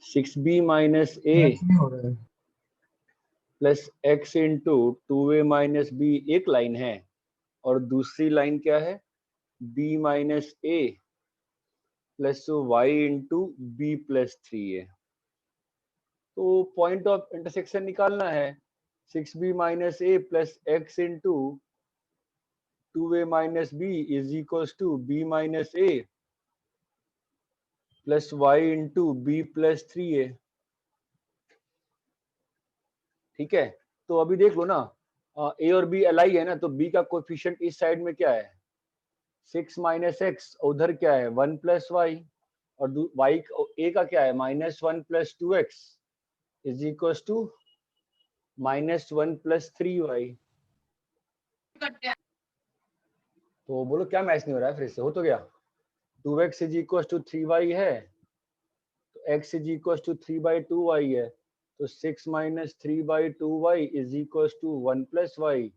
6b minus a match नहीं हो रहा है। Plus x into 2a minus b एक लाइन है, और दूसरी लाइन क्या है, b minus a plus y into b plus 3a। तो पॉइंट ऑफ इंटरसेक्शन निकालना है, 6b minus a plus x into 2a minus b is equals to b minus a plus y into b plus 3a। ठीक है, तो अभी देख लो ना, a और b li है ना, तो b का कोएफिशिएंट इस साइड में क्या है, 6 माइनस एक्स, उधर क्या है 1 प्लस वाई, और y a का क्या है -1 plus 2x is equal to -1 plus 3y। तो बोलो क्या मैच नहीं हो रहा है, फिर से हो तो गया, 2x is equal to 3y है, तो x is equal to 3/2y है, तो 6 minus 3/2y is equal to 1 plus Y,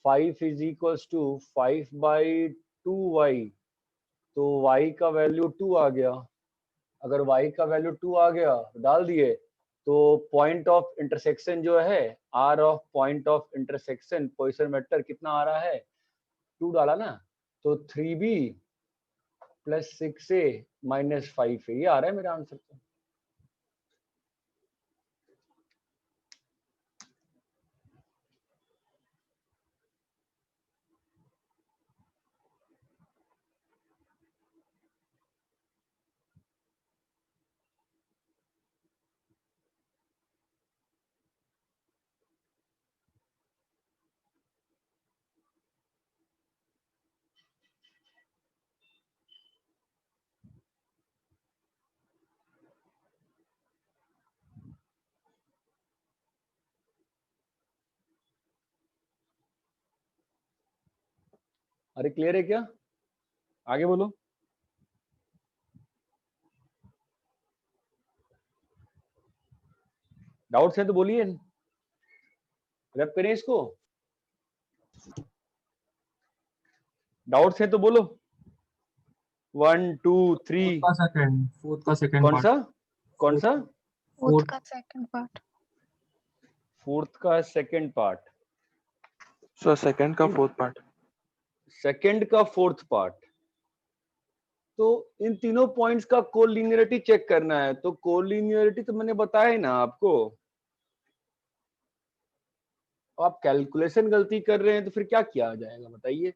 5 is equal to 5/2y, तो y का वैल्यू 2 आ गया। अगर y का वैल्यू 2 आ गया डाल दिए, तो पॉइंट ऑफ इंटरसेक्शन जो है, r of point of intersection position vector कितना आ रहा है, 2 डाला ना, तो 3b plus 6a minus 5a, ये आ रहा है मेरा आंसर। तो अरे क्लियर है क्या, आगे बोलो। डाउट्स हैं तो बोलिए, रैप करें इसको, डाउट्स हैं तो बोलो। 1 2 3। फोर्थ का सेकंड कौन पार्ट। सा, कौन सा, फोर्थ का सेकंड पार्ट। फोर्थ का सेकंड पार्ट, सर सेकंड का फोर्थ पार्ट। सेकंड का फोर्थ पार्ट। तो इन तीनों पॉइंट्स का कोलिनियरिटी चेक करना है, तो कोलिनियरिटी तो मैंने बताया ही ना आपको। आप कैलकुलेशन गलती कर रहे हैं तो फिर क्या किया जाएगा बताइए,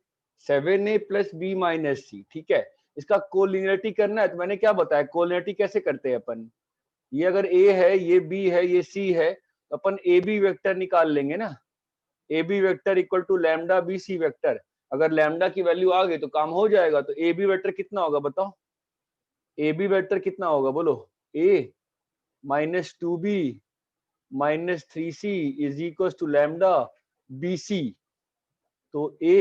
7a प्लस बी माइनस सी, ठीक है, इसका कोलिनियरिटी करना है, तो मैंने क्या बताया कोलिनियरिटी कैसे करते हैं अपन, ये अगर a है, ये b है, ये c है, तो अपन ए बी वेक्टर निकाल लेंगे ना, A B vector equal to lambda B C vector. अगर लैम्डा की वैल्यू आ गई तो काम हो जाएगा। तो ए बी वेक्टर कितना होगा बताओ, ए बी वेक्टर कितना होगा बोलो, a minus 2b minus 3c is equal to lambda B C, तो a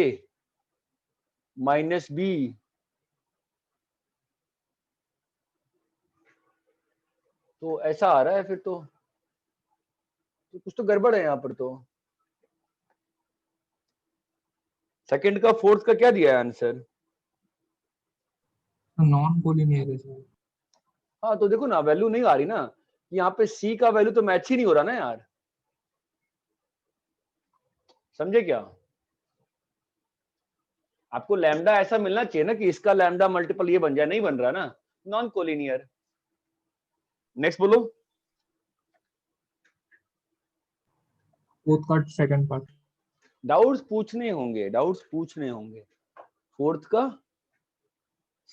माइनस बी, तो ऐसा आ रहा है फिर तो कुछ तो गड़बड़ है यहाँ पर। तो सेकंड का फोर्थ का क्या दिया है आंसर, नॉन कोलिनियर है सर। हाँ तो देखो ना वैल्यू नहीं आ रही ना, यहाँ पे सी का वैल्यू तो मैच ही नहीं हो रहा ना यार, समझे क्या, आपको लैम्डा ऐसा मिलना चाहिए ना कि इसका लैम्डा मल्टीपल ये बन जाए, नहीं बन रहा ना, नॉन कोलिनियर। नेक्स्ट बोलो। फोर्थ का सेकंड पार्ट। डाउट्स पूछने होंगे, डाउट्स पूछने होंगे। फोर्थ का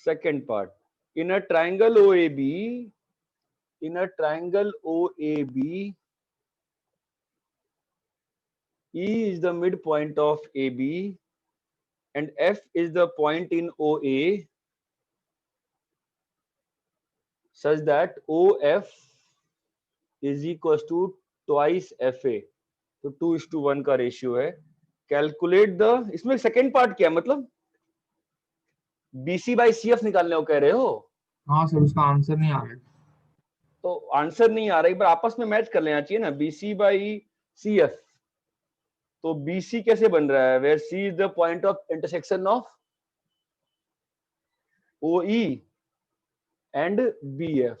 second part, in a triangle O A B, in a triangle O A B, E is the midpoint of AB and F is the point in OA such that OF is equals to twice FA, तो 2:1 का ratio है। Calculate the, इसमें second part क्या है, मतलब BC by CF निकालने को कह रहे हो, हाँ सर, उसका आंसर नहीं आ रहा है। तो आंसर नहीं आ रहा, एक बार आपस में मैच कर लेना चाहिए ना, BC बाई CF। तो BC कैसे बन रहा है, where C is the point of intersection of OE and BF,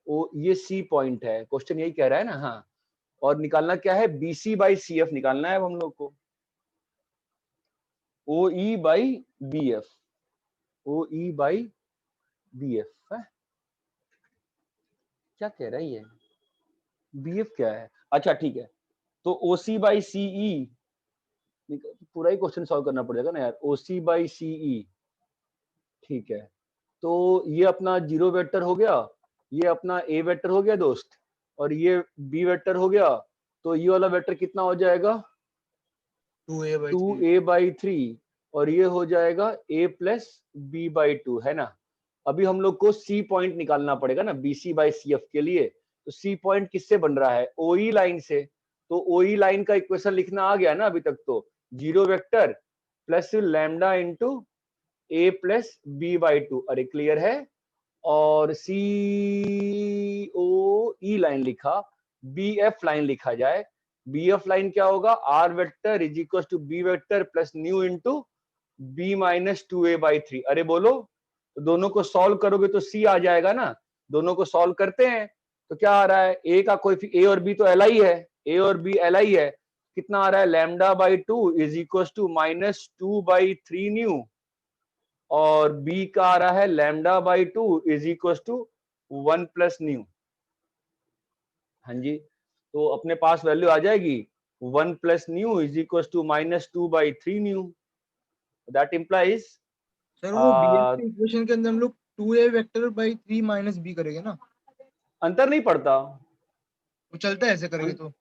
ये सी पॉइंट है, क्वेश्चन यही कह रहा है ना। हाँ, और निकालना क्या है, BC बाई CF निकालना है अब हम लोग को, OE by BF, OE by BF है। क्या कह रहा है ये, BF क्या है, अच्छा ठीक है, तो OC बाई CE, पूरा ही क्वेश्चन सॉल्व करना पड़ेगा ना यार, OC बाई CE, ठीक है। तो ये अपना जीरो वेक्टर हो गया, ये अपना A वेक्टर हो गया दोस्त, और ये B वेक्टर हो गया, तो ये वाला वेक्टर कितना हो जाएगा, 2A बाई 3, और ये हो जाएगा A प्लस B बाई 2, है ना। अभी हम लोग को C पॉइंट निकालना पड़ेगा ना BC बाई CF के लिए, तो C पॉइंट किससे बन रहा है, OE लाइन से। तो OE लाइन का इक्वेशन लिखना आ गया ना अभी तक, तो zero vector plus lambda into A plus B by 2, अरे क्लियर है। और COE लाइन लिखा, BF लाइन लिखा जाए, BF लाइन क्या होगा, R vector is equal to B vector plus new into B minus 2A by 3। अरे बोलो, तो दोनों को सॉल्व करोगे तो C आ जाएगा ना, दोनों को सॉल्व करते हैं तो क्या आ रहा है, A का कोई A और B तो LI है, A और B LI है, कितना आ रहा है, lambda by 2 is equal to minus 2 by 3 mu, और B का आ रहा है lambda by 2 is equal to 1 plus mu. हाँ जी, तो अपने पास वैल्यू आ जाएगी 1 plus mu is equal to minus 2 by 3 mu, that implies. Sir वो BF के इक्वेशन के अंदर हम लोग 2A vector by 3 minus B करेंगे ना, अंतर नहीं पड़ता, वो चलता है ऐसे करेंगे तो।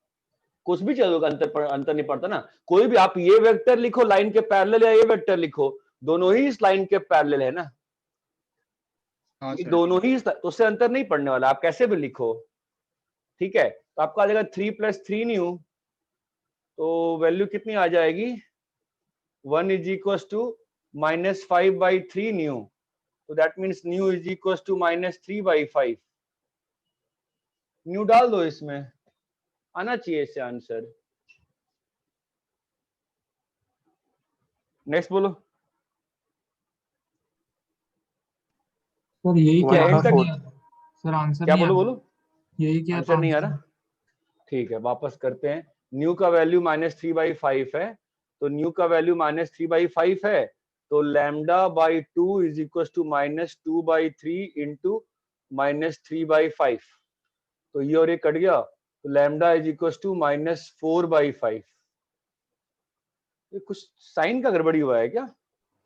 कुछ भी चलेगा, अंतर नहीं पड़ता ना। कोई भी आप ये वेक्टर लिखो लाइन के पैरेलल, या ये वेक्टर लिखो, दोनों ही इस लाइन के पैरेलल है ना, हाँ ये सर, दोनों ही तो उससे अंतर नहीं पड़ने वाला, आप कैसे भी लिखो, ठीक है। तो आपका आ जाएगा 3 प्लस 3 न्यू, तो वैल्यू कितनी आ जाएगी, 1 is equal to minus 5 by 3 nu, तो that means nu is equal to minus 3 by 5। Nu डाल दो, इसमें आना चाहिए इससे आंसर। नेक्स्ट बोलो, सर यही One क्या क्या एंड का आंसर तक, नहीं आ रहा, सर आंसर क्या नहीं आ बोलो रहा, बोलो, यही क्या आंसर नहीं आ आंसर। रहा, ठीक है वापस करते हैं। न्यू का वैल्यू माइनस 3 बाई 5 है, तो न्यू का वैल्यू माइनस 3 बाई 5 है, तो lambda by 2 is equal to minus 2 by 3 into minus 3 by 5, तो ये और ये कट गया, तो lambda is equal to minus 4 by 5। ये कुछ साइन का गड़बड़ी हुआ है क्या,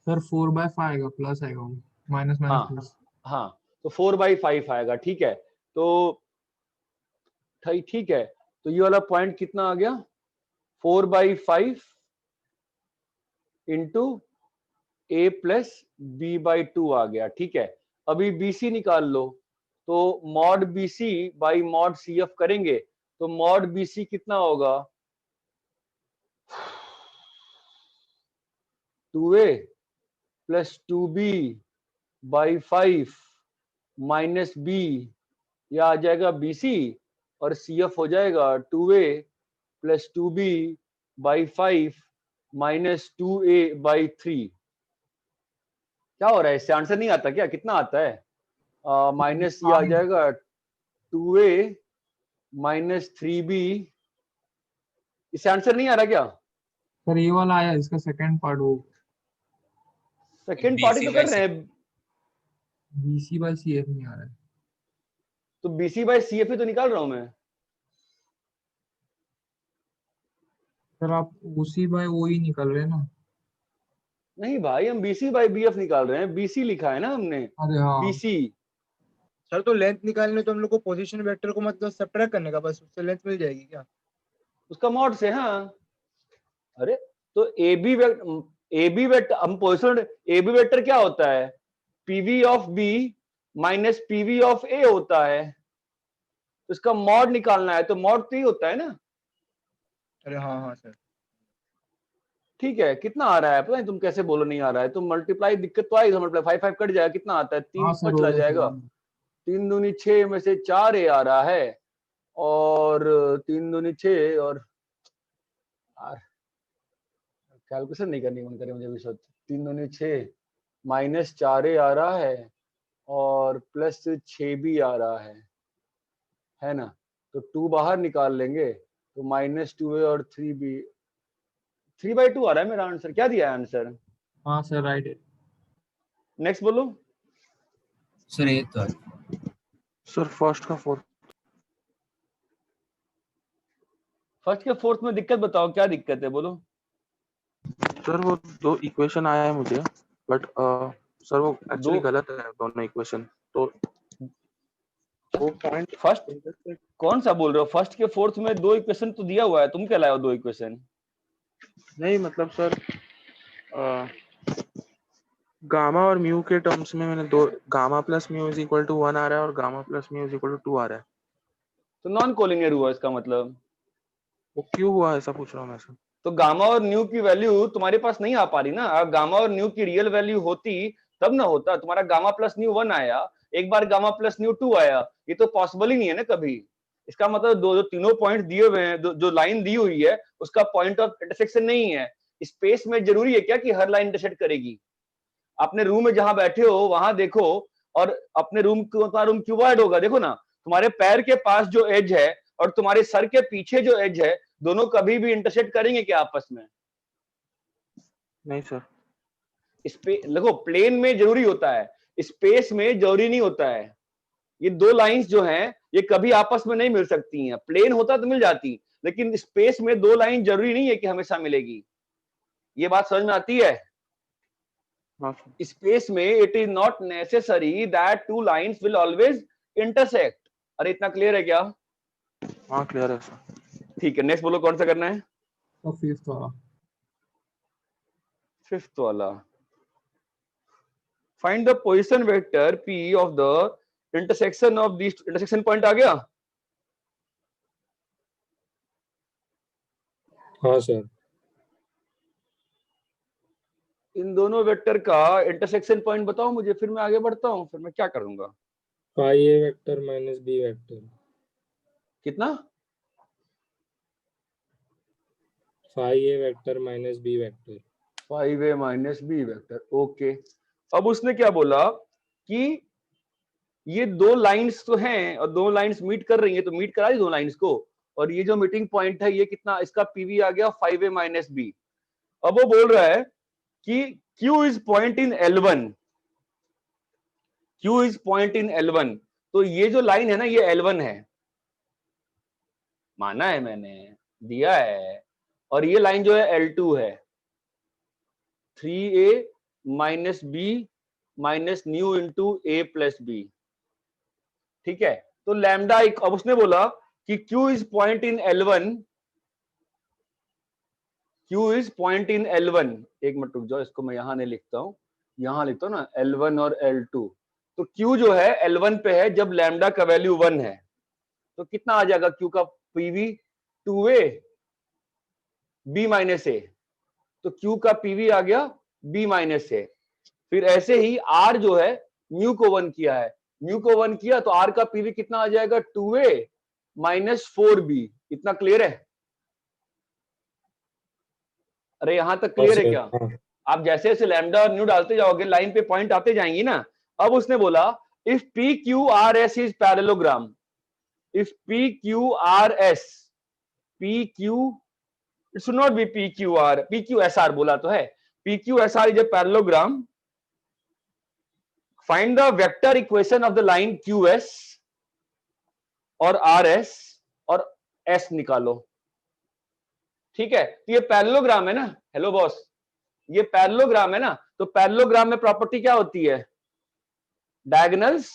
सर 4/5 आएगा, प्लस आएगा वो, माइनस माइनस हाँ प्लस। हाँ, तो 4 बाई 5 आएगा, ठीक है। तो ठीक है, तो ये वाला पॉइंट कितना आ गया, 4 by 5 into A plus B by 2 आ गया, ठीक है। अभी BC निकाल लो, तो mod BC by mod CF करेंगे, तो मॉड BC कितना होगा, 2A plus 2B by 5 minus B, यह आ जाएगा BC, और CF हो जाएगा 2A plus 2B by 5 minus 2A by 3। क्या हो रहा है, इससे आंसर नहीं आता क्या, कितना आता है, माइनस ये आ जाएगा 2A माइनस 3B, इससे आंसर नहीं आ रहा क्या, सर ये वाला आया, इसका सेकंड पार्ट हो, सेकंड पार्टी तो कर रहे हैं, BC बाई CF नहीं आ रहा है। तो BC बाई CF ही तो निकाल रहा हूं मैं। सर आप OC बाय OE निकल रहे हैं ना। नहीं भाई, हम BC बाई BF निकाल रहे हैं, BC लिखा है ना हमने, अरे हाँ, BC। सर तो लेंथ निकालने तो हम लोग को पोजीशन वेक्टर को मतलब सब्ट्रैक्ट करने का, बस उससे लेंथ मिल जाएगी क्या। उसका मॉड से, हाँ। अरे तो AB वेक्टर, हम पोजिशन AB वेक्टर क्या होता है, PV of B minus PV of A होता है, तो इसका मॉड निकालना है, तो मॉड तो ही होता है ना। अरे हाँ हाँ सर, ठीक है, कितना आ रहा है पता नहीं, तुम कैसे बोलो नहीं आ रहा है, तुम मल्टीप्लाई, दिक्कत तो आई, मल्टीप्लाई 5 5 कट जाएगा, कितना आता है, 3 हाँ ऊपर सर हो चला गया सर, जाएगा, 3 दूनी 6 में से 4 A आ रहा है, और 3 दूनी 6, और कैलकुलेशन नहीं करनी मन करे मुझे भी, सोच 3 दूनी 6 माइनस 4 A आ रहा है, और प्लस 6 B आ रहा है, है ना, तो 2 बाहर निकाल लेंगे तो -2a और 3b, 3/2 आ रहा है मेरा आंसर। क्या दिया है आंसर? हाँ सर राइट है। नेक्स्ट बोलो। सर ये तो सर फर्स्ट का फोर्थ। फर्स्ट के फोर्थ में दिक्कत बताओ, क्या दिक्कत है बोलो। सर वो दो इक्वेशन आया है मुझे, बट सर वो एक्चुअली दो- गलत है दोनों इक्वेशन। तो वो पॉइंट फर्स्ट कौन सा बोल रहे हो? फर्स्ट के फोर्थ में 2 इक्वेशन तो दिया हुआ है, तुम क्या लाए हो 2 इक्वेशन? नहीं, मतलब सर गामा और म्यू के टर्म्स में मैंने दो, gamma plus mu is equal to 1 आ रहा है और gamma plus mu is equal to 2 आ रहा है। तो नॉन कोलिनियर हुआ इसका मतलब। वो क्यों हुआ ऐसा पूछ रहा हूँ मैं सर। तो गामा और न्यू की वैल्यू तुम्हारे पास नहीं आ पा रही ना। अगर गामा और न्यू की रियल वैल्यू होती तब ना होता। तुम्हारा गामा प्लस न्यू 1 आया, एक बार गामा प्लस न्यू 2 आया, ये तो पॉसिबल ही नहीं है ना कभी। इसका मतलब दो जो तीनों पॉइंट दिए हुए हैं, जो लाइन दी हुई है उसका पॉइंट ऑफ इंटरसेक्शन नहीं है। स्पेस में जरूरी है क्या कि हर लाइन इंटरसेक्ट करेगी? अपने रूम में जहां बैठे हो वहां देखो, और अपने रूम का रूम क्यूबॉइड होगा, देखो ना, तुम्हारे पैर के पास जो एज है और तुम्हारे सर के पीछे जो एज है, दोनों कभी भी इंटरसेक्ट करेंगे क्या आपस में? नहीं सर। देखो, प्लेन में जरूरी होता है, स्पेस में जरूरी नहीं होता है। ये दो लाइंस जो हैं ये कभी आपस में नहीं मिल सकती हैं। प्लेन होता तो मिल जाती, लेकिन स्पेस में दो लाइन जरूरी नहीं है कि हमेशा मिलेगी। ये बात समझ में आती है? हाँ सर। स्पेस में it is not necessary that two lines will always intersect. अरे इतना क्लियर है क्या? हाँ क्लियर है सर। ठीक है, नेक्स्ट बोलो कौन सा करना है? तो फिफ्थ वाला। फिफ्थ वाला। Find the position vector p of the intersection of this. Intersection point आ गया? हाँ सर। इन दोनों वेक्टर का इंटरसेक्शन पॉइंट बताओ मुझे, फिर मैं आगे बढ़ता हूं। फिर मैं क्या करूंगा? Five A vector minus B vector. कितना? 5a vector minus B vector. 5a minus B vector. Okay, अब उसने क्या बोला कि ये दो लाइंस तो हैं और दो लाइंस मीट कर रही हैं, तो मीट करा दी दो लाइंस को, और ये जो मीटिंग पॉइंट है ये कितना, इसका पीवी आ गया 5a माइनस बी। अब वो बोल रहा है कि Q is point in L1, Q is point in L1। तो ये जो लाइन है ना ये L1 है, माना है मैंने, दिया है। और ये लाइन जो है L2 है, 3a minus B minus mu into a plus B. ठीक है, तो लैम्डा, अब उसने बोला कि Q is point in L1, Q is point in L1। एक मिनट रुक जाओ, इसको मैं यहां नहीं लिखता हूं, यहां लिखता हूं ना L1 और L2। तो Q जो है L1 पे है जब लैम्डा का वैल्यू 1 है, तो कितना आ जाएगा Q का पीवी? 2a b माइनस ए। तो Q का पीवी आ गया b माइनस ए। फिर ऐसे ही R जो है म्यू को 1 किया है, म्यू को 1 किया तो R का पीवी कितना आ जाएगा? 2a minus 4b। इतना क्लियर है? अरे यहां तक क्लियर है क्या? आप जैसे जैसे लैम्डा और न्यू डालते जाओगे लाइन पे पॉइंट आते जाएंगी ना। अब उसने बोला if P Q R S is parallelogram, if P Q R S, P Q, it should not be P Q R, P Q S R बोला तो है, P Q S R is a parallelogram, find the vector equation of the line Q S और R S और S निकालो। ठीक है, तो ये पैरेललोग्राम है ना। हेलो बॉस, ये पैरेललोग्राम है ना, तो पैरेललोग्राम में प्रॉपर्टी क्या होती है? Diagonals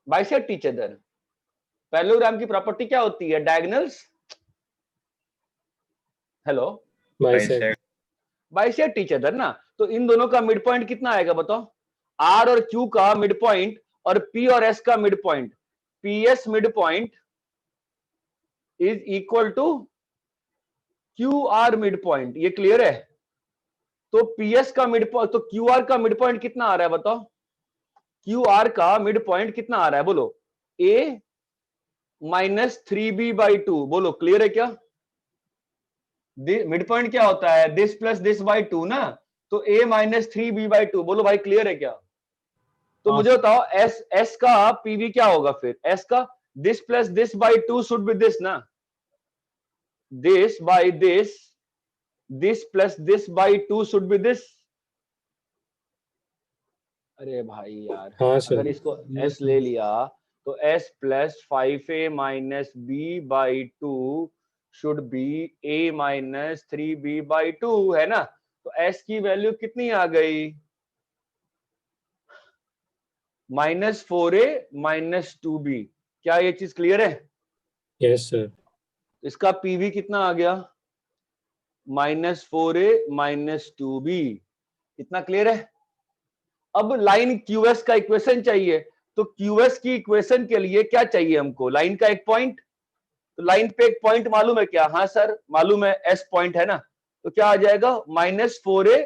bisect each other. Parallelogram की प्रॉपर्टी क्या होती है? Diagonals, hello, bisect each other ना। तो इन दोनों का मिड पॉइंट कितना आएगा बताओ? आर और क्यू का मिड पॉइंट और पी और एस का mid point, P S mid point is equal to Q R mid point. ये क्लियर है? तो पीएस का मिड पॉइंट, तो क्यू आर का मिड पॉइंट कितना आ रहा है बताओ? क्यू आर का मिड पॉइंट कितना आ रहा है बोलो? a minus 3b by 2। बोलो क्लियर है क्या? मिड पॉइंट क्या होता है? दिस प्लस दिस बाई 2 ना, तो a माइनस 3b बाई 2। बोलो भाई क्लियर है क्या? तो मुझे बताओ एस का पीवी क्या होगा फिर? एस का this plus this by two should be this ना, this by this plus this by two should be this. अरे भाई यार, हाँ सर। अगर इसको Yes, एस ले लिया तो S plus 5a minus B by two should be a minus 3b by two, है ना? तो एस की वैल्यू कितनी आ गई? -4a minus 2b। क्या ये चीज क्लियर है? Yes sir. इसका पीवी कितना आ गया? -4a minus 2b। इतना क्लियर है? अब लाइन क्यूएस का इक्वेशन चाहिए, तो क्यूएस की इक्वेशन के लिए क्या चाहिए हमको? लाइन का एक पॉइंट। तो लाइन पे एक पॉइंट मालूम है क्या? हाँ सर मालूम है, एस पॉइंट है ना। तो क्या आ जाएगा? -4a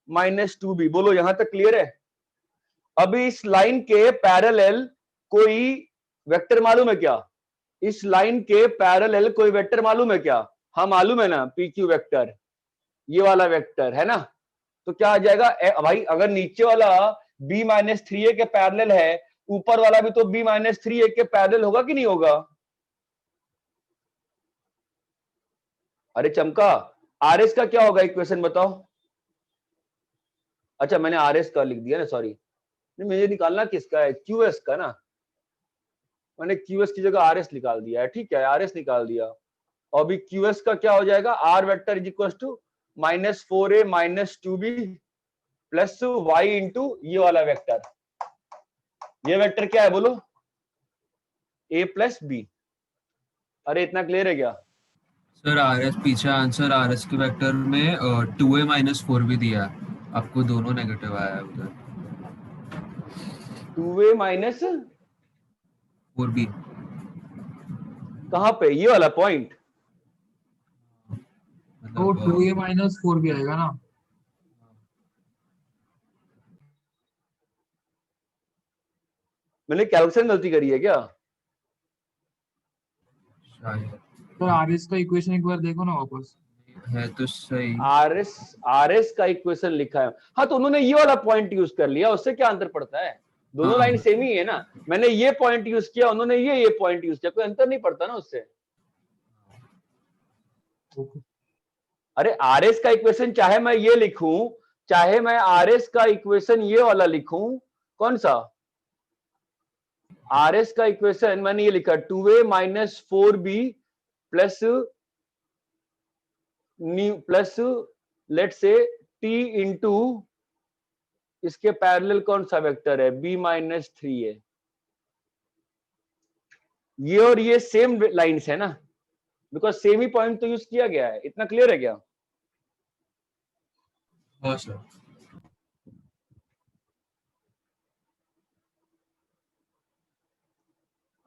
minus 2b। बोलो यहां तक क्लियर है? अभी इस लाइन के पैरेलल कोई वेक्टर मालूम है क्या? इस लाइन के पैरेलल कोई वेक्टर मालूम है क्या? हाँ मालूम है ना, पी क्यू वेक्टर, ये वाला वेक्टर है ना। तो क्या आ जाएगा भाई? अगर नीचे वाला b माइनस 3a के पैरेलल है, ऊपर वाला भी तो b माइनस 3a के पैरेलल होगा कि नहीं होगा? अरे चमका, आर एस का क्या होगा इक्वेशन बताओ? अच्छा मैंने आर एस का लिख दिया ना, सॉरी। नहीं, मुझे निकालना किसका है? क्यूएस का ना। मैंने क्यूएस की जगह आर एस निकाल दिया है, ठीक है, आर एस निकाल दिया। और अभी क्यूएस का क्या हो जाएगा? R vector is equal to -4a minus 2b plus Y into ये वाला वेक्टर। ये वेक्टर क्या है बोलो? a plus B. अरे इतना क्लियर है क्या? सर आर एस पीछे आंसर आर एस के वेक्टर में 2a माइनस 4 भी दिया है, आपको दोनों नेगेटिव आया है उधर। 2a माइनस 4b कहां पे? ये वाला पॉइंट? तो मतलब 2a माइनस 4 भी आएगा ना। मैंने कैलकुलेशन गलती करी है क्या? शायद सर आरएस का इक्वेशन एक बार देखो ना वापस। है तो सही। आर एस का इक्वेशन लिखा है। हाँ तो उन्होंने ये वाला पॉइंट यूज कर लिया, उससे क्या अंतर पड़ता है? दोनों हाँ, लाइन सेम ही है ना। मैंने ये पॉइंट यूज किया, उन्होंने ये पॉइंट यूज किया, कोई अंतर नहीं पड़ता ना उससे। ओके। अरे आर एस का इक्वेशन चाहे मैं ये लिखूं, चाहे मैं आर एस का इक्वेशन ये वाला लिखूं, कौन सा? आर एस का इक्वेशन मैंने ये लिखा 2a minus 4b plus plus let say t into इसके पैरेलल कौन सा वेक्टर है? b minus 3a। ये और ये सेम लाइंस है ना, बिकॉज सेम ही पॉइंट तो यूज किया गया है। इतना क्लियर है क्या? हाँ सर।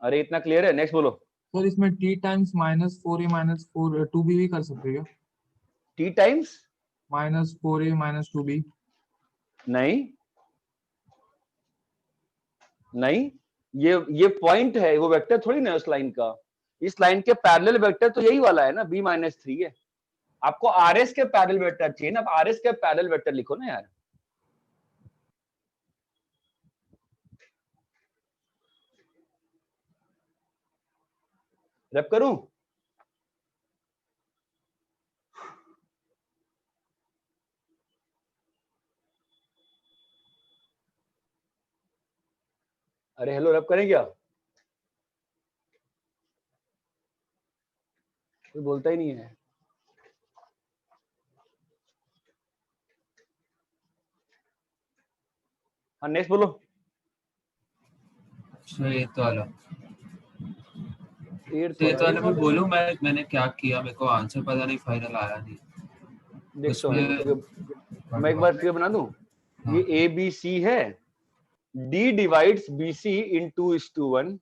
अरे इतना क्लियर है? नेक्स्ट बोलो। सर इसमें t times -4a minus 4 2b भी कर सकते हैं क्या? t times -4a minus 2b। नहीं नहीं, ये पॉइंट है, वो वेक्टर थोड़ी ना उस लाइन का। इस लाइन के पैरेलल वेक्टर तो यही वाला है ना, b माइनस 3 है। आपको आर एस के पैरेलल वेक्टर चाहिए ना, आर एस के पैरेलल वेक्टर लिखो ना यार। रैप करूं? अरे हेलो, रैप करें क्या? कोई बोलता ही नहीं है। हाँ नेक्स्ट बोलो। सर ये तो वाला, एट तो ये तो वाला मैं थोड़ा बोलूं, मैंने क्या किया, मेरे को आंसर पता नहीं, फाइनल आया नहीं देखता हूँ। उसमें। मैं एक बार क्लियर बना दूं। ये ए बी सी है, डी डिवाइड्स बी सी इन 2:1,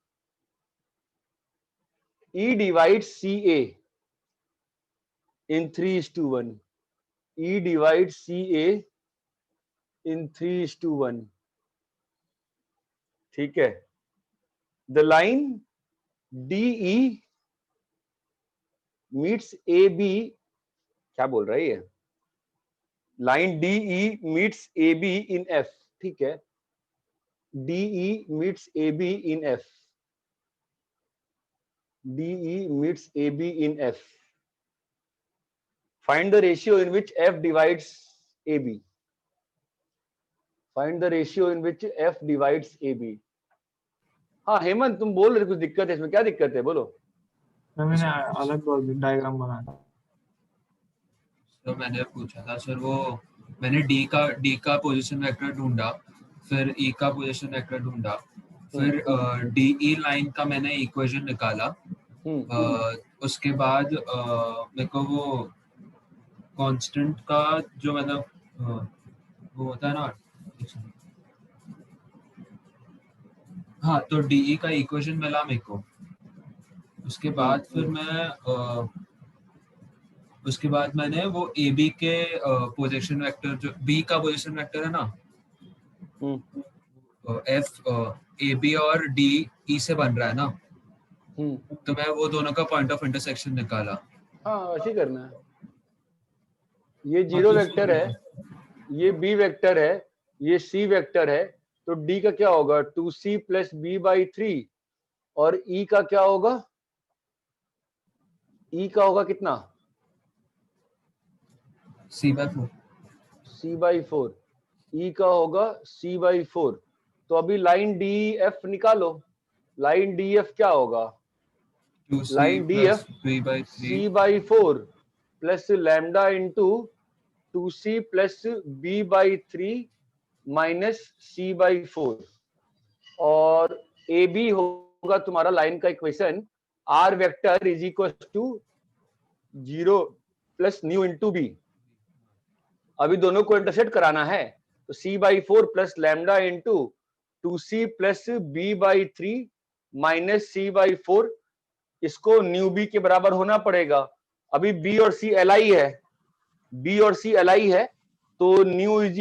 ई डिवाइड्स सी ए इन 3:1, ई डिवाइड्स सी ए इन 3:1। ठीक है। The line DE meets AB, क्या बोल रहा है ये? लाइन DE मीट्स AB इन F। ठीक है। DE meets AB in F. DE meets AB in F. Find the ratio in which F divides AB. Find the ratio in which F divides AB. हाँ हेमंत, तुम बोल रहे कुछ दिक्कत है इसमें, क्या दिक्कत है बोलो। सर मैंने अलग डायग्राम बनाया। तो मैंने पूछा था सर, वो मैंने डी का पोजीशन वेक्टर ढूंढा, फिर ई का पोजीशन वेक्टर ढूंढा, फिर डीई लाइन का मैंने इक्वेशन निकाला। उसके बाद मेरे को वो कांस्टेंट का जो मतलब वो होता है ना, हाँ, तो डीई का इक्वेशन मिला मेरे को। उसके बाद फिर उसके बाद मैंने वो ए बी के पोजीशन वेक्टर, जो बी का पोजीशन वेक्टर है ना, एफ ए बी और डी ई से बन रहा है ना, तो मैं वो दोनों का पॉइंट ऑफ इंटरसेक्शन निकाला। हाँ ऐसे करना है। ये जीरो वेक्टर है, ये बी वेक्टर है, ये सी वेक्टर है, तो डी का क्या होगा 2c प्लस बी बाई 3, और ई का क्या होगा, ई का होगा कितना c/4, c/4, ई का होगा c/4। तो अभी लाइन डी एफ निकालो। लाइन डी एफ क्या होगा, 2c line D plus F b/3 c/4 plus lambda into 2c plus b/3 minus c/4, और ए बी होगा तुम्हारा लाइन का equation R vector is equal to 0 plus new into B. अभी दोनों को intersect कराना है, तो c/4 plus lambda into 2c plus b/3 minus c/4, इसको न्यू बी के बराबर होना पड़ेगा। अभी बी और सी एल आई है, बी और सी एल आई है, तो nu is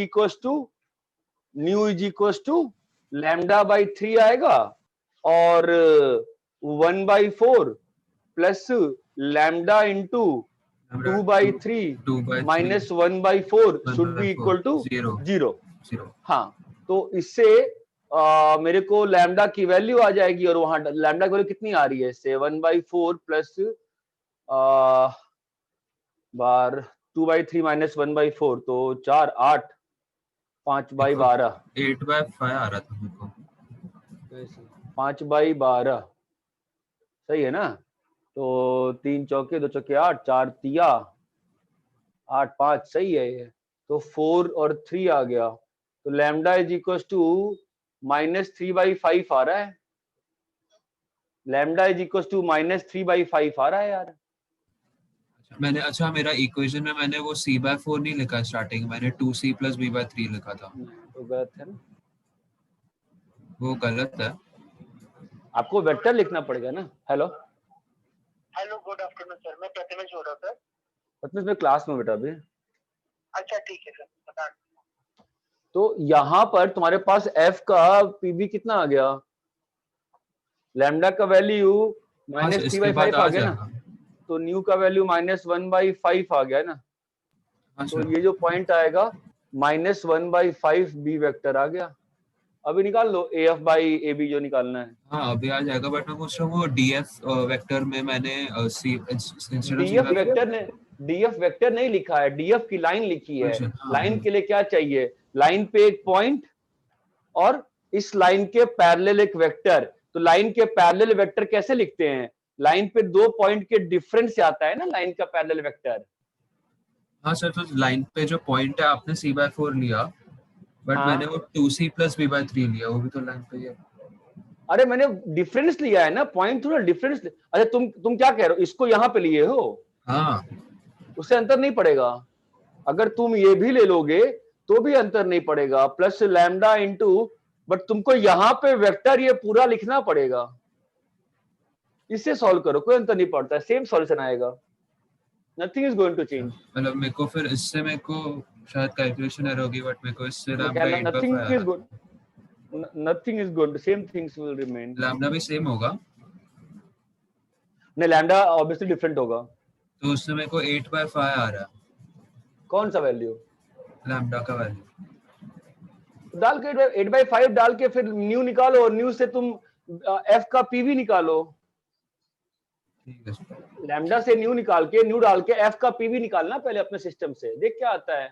equal to lambda by 3 आएगा, और 1/4 plus lambda into 2/3 minus 1/4 should be equal to 0। हाँ, तो इससे मेरे को लैम्डा की वैल्यू आ जाएगी, और वहां लैम्डा की वैल्यू कितनी आ रही है, 7/4 प्लस बार 2/3 माइनस 1/4, तो 4 8 5/12 8/5 आ रहा था मेरे को। 5/12 सही है ना। तो 3 चौके 2 चौके 8, 4 तिया 8 5 सही है ये। तो 4 और 3 आ गया, तो lambda is equal to minus 3/5 आ रहा है। Lambda is equal to minus 3/5 आ रहा है यार। मैंने अच्छा, मेरा इक्वेशन में मैंने वो c/4 नहीं लिखा स्टार्टिंग, मैंने 2c प्लस b/3 लिखा था। तो गलत है ना, वो गलत है। आपको वेक्टर लिखना पड़ेगा ना। Hello hello, good afternoon sir, मैं प्रतिमेश बोल रहा हूँ सर। प्रतिमेश में क्लास में बेटा अभी। अच्छा ठीक है सर, बता। तो यहाँ पर तुम्हारे पास f का पीबी कितना आ गया, लैम्डा का वैल्यू माइनस 3/5 आ गया ना, तो न्यू का वैल्यू माइनस 1/5 आ गया ना। तो ये जो पॉइंट आएगा माइनस 1/5 बी वेक्टर आ गया। अभी निकाल लो A F by A B जो निकालना है। हाँ अभी आ जाएगा, बट मैं पूछ रहा हूँ वो डीएफ वेक्टर में मैंने डीएफ वेक्टर नहीं लिखा है, डीएफ की लाइन लिखी है। लाइन के लिए क्या चाहिए, लाइन पे एक पॉइंट और इस लाइन के पैरेलल एक वेक्टर। तो लाइन के पैरेलल वेक्टर कैसे लिखते हैं, लाइन पे 2 पॉइंट के डिफरेंस से आता है ना लाइन का पैरेलल वेक्टर। हाँ सर, तो लाइन पे जो पॉइंट है आपने c/4 लिया, बट हाँ। मैंने वो 2c प्लस b/3 लिया, वो भी तो लाइन पे ही है। अरे मैंने डिफरेंस लिया है ना, पॉइंट थोड़ा डिफरेंस। अच्छा तुम क्या कह रहे हो, इसको यहाँ पे लिए हो, हाँ उससे अंतर नहीं पड़ेगा। अगर तुम ये भी ले लोगे तो भी अंतर नहीं पड़ेगा, प्लस लैम्डा इंटू, बट तुमको यहाँ पे वेक्टर ये पूरा लिखना पड़ेगा। इससे सॉल्व करो, कोई अंतर नहीं पड़ता है, सेम सॉल्यूशन आएगा, nothing is going to change. मतलब मेरे को फिर इससे मेरे को शायद कैलकुलेशन एरर होगी, बट मेरे को इससे lambda nothing is going to, same things will remain. Lambda भी सेम होगा? नहीं, लैम्डा ऑब्वियसली डिफरेंट होगा। तो उससे मेरे को 8/5 आ रहा है। कौन सा वैल्यू, लैम्डा का वैल्यू? डाल के 8/5 डाल के फिर न्यू निकालो और न्यू से तुम एफ का पीवी निकालो। ठीक है सर। लैम्डा से न्यू निकाल के न्यू डाल के एफ का पीवी निकालना पहले अपने सिस्टम से, देख क्या आता है।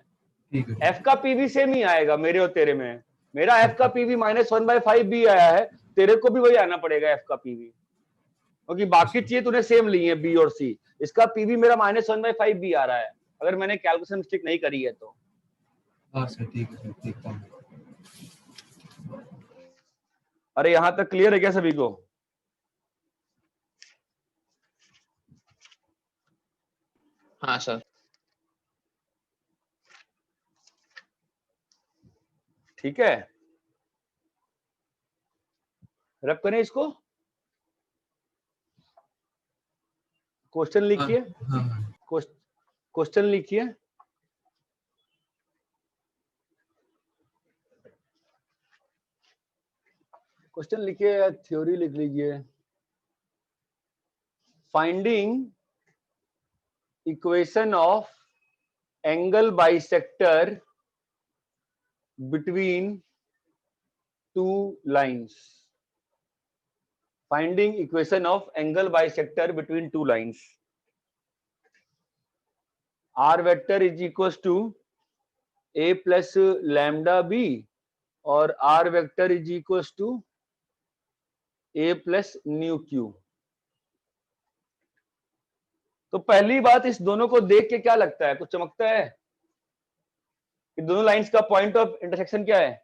ठीक है एफ का पीवी सेम ही आएगा मेरे और तेरे में। मेरा एफ का पीवी -1/5 बी आया है, तेरे को भी वही आना पड़ेगा एफ का पीवी, क्योंकि बाकी चीजें तूने सेम ली है बी और सी। इसका पीवी मेरा -1/5 बी आ रहा है, अगर मैंने कैलकुलेशन मिस्टेक नहीं करी है तो। हाँ सर ठीक है सर, देखता हूँ। अरे यहां तक क्लियर है क्या सभी को? हाँ सर। ठीक है, रब करें इसको, क्वेश्चन लिखिए, हाँ क्वेश्चन लिखिए। क्वेश्चन लिखिए या थ्योरी लिख लीजिए। Finding equation of angle bisector between two lines. Finding equation of angle bisector between two lines. R vector is equals to a plus lambda b और R vector is equals to a plus nu q। तो पहली बात, इस दोनों को देख के क्या लगता है, कुछ चमकता है कि दोनों लाइंस का पॉइंट ऑफ इंटरसेक्शन क्या है?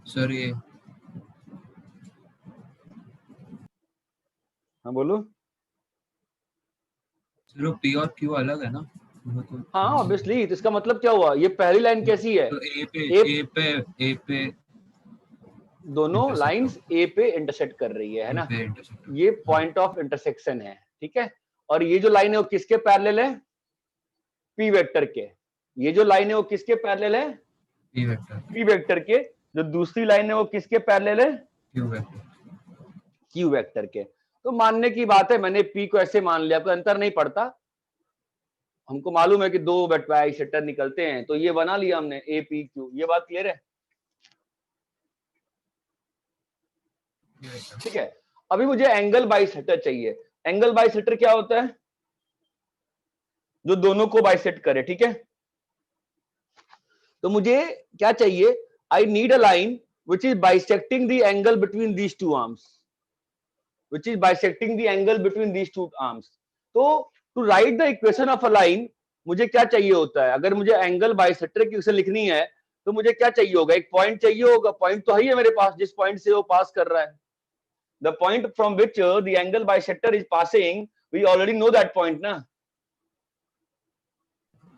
सर ये हाँ बोलो। सर पी और क्यू अलग है ना? तो हाँ ऑब्वियसली, तो इसका मतलब क्या हुआ, ये पहली लाइन कैसी है? तो ए पे दोनों intersect लाइंस ए पे इंटरसेक्ट कर रही है ना? ये पॉइंट ऑफ इंटरसेक्शन है, ठीक है। और ये जो लाइन है वो किसके पैरेलल है? पी वेक्टर के। ये जो लाइन है वो किसके पैरेलल है? पी वेक्टर के। जो दूसरी लाइन है वो किसके पैरेलल है? क्यू वेक्टर के। तो मानने की बात है, मैंने पी को ऐसे मान लिया, कोई अंतर नहीं पड़ता। हमको मालूम है कि दो बाइसेक्टर निकलते हैं, तो ये बना लिया हमने ए पी क्यू। ये बात क्लियर है? ठीक है। अभी मुझे एंगल बाइसेक्टर चाहिए। एंगल बाइसेक्टर क्या होता है? जो दोनों को बाइसेक्ट करे, ठीक है। तो मुझे क्या चाहिए? I need a line which is bisecting the angle between these two arms, which is bisecting the angle between these two arms. तो to write the equation of a line मुझे क्या चाहिए होता है? अगर मुझे एंगल बाइसेक्टर की equation लिखनी है तो मुझे क्या चाहिए होगा? एक पॉइंट चाहिए होगा। पॉइंट तो है मेरे पास, जिस पॉइंट से वो पास कर रहा है। The point from which the angle bisector is passing, we already know that point ना?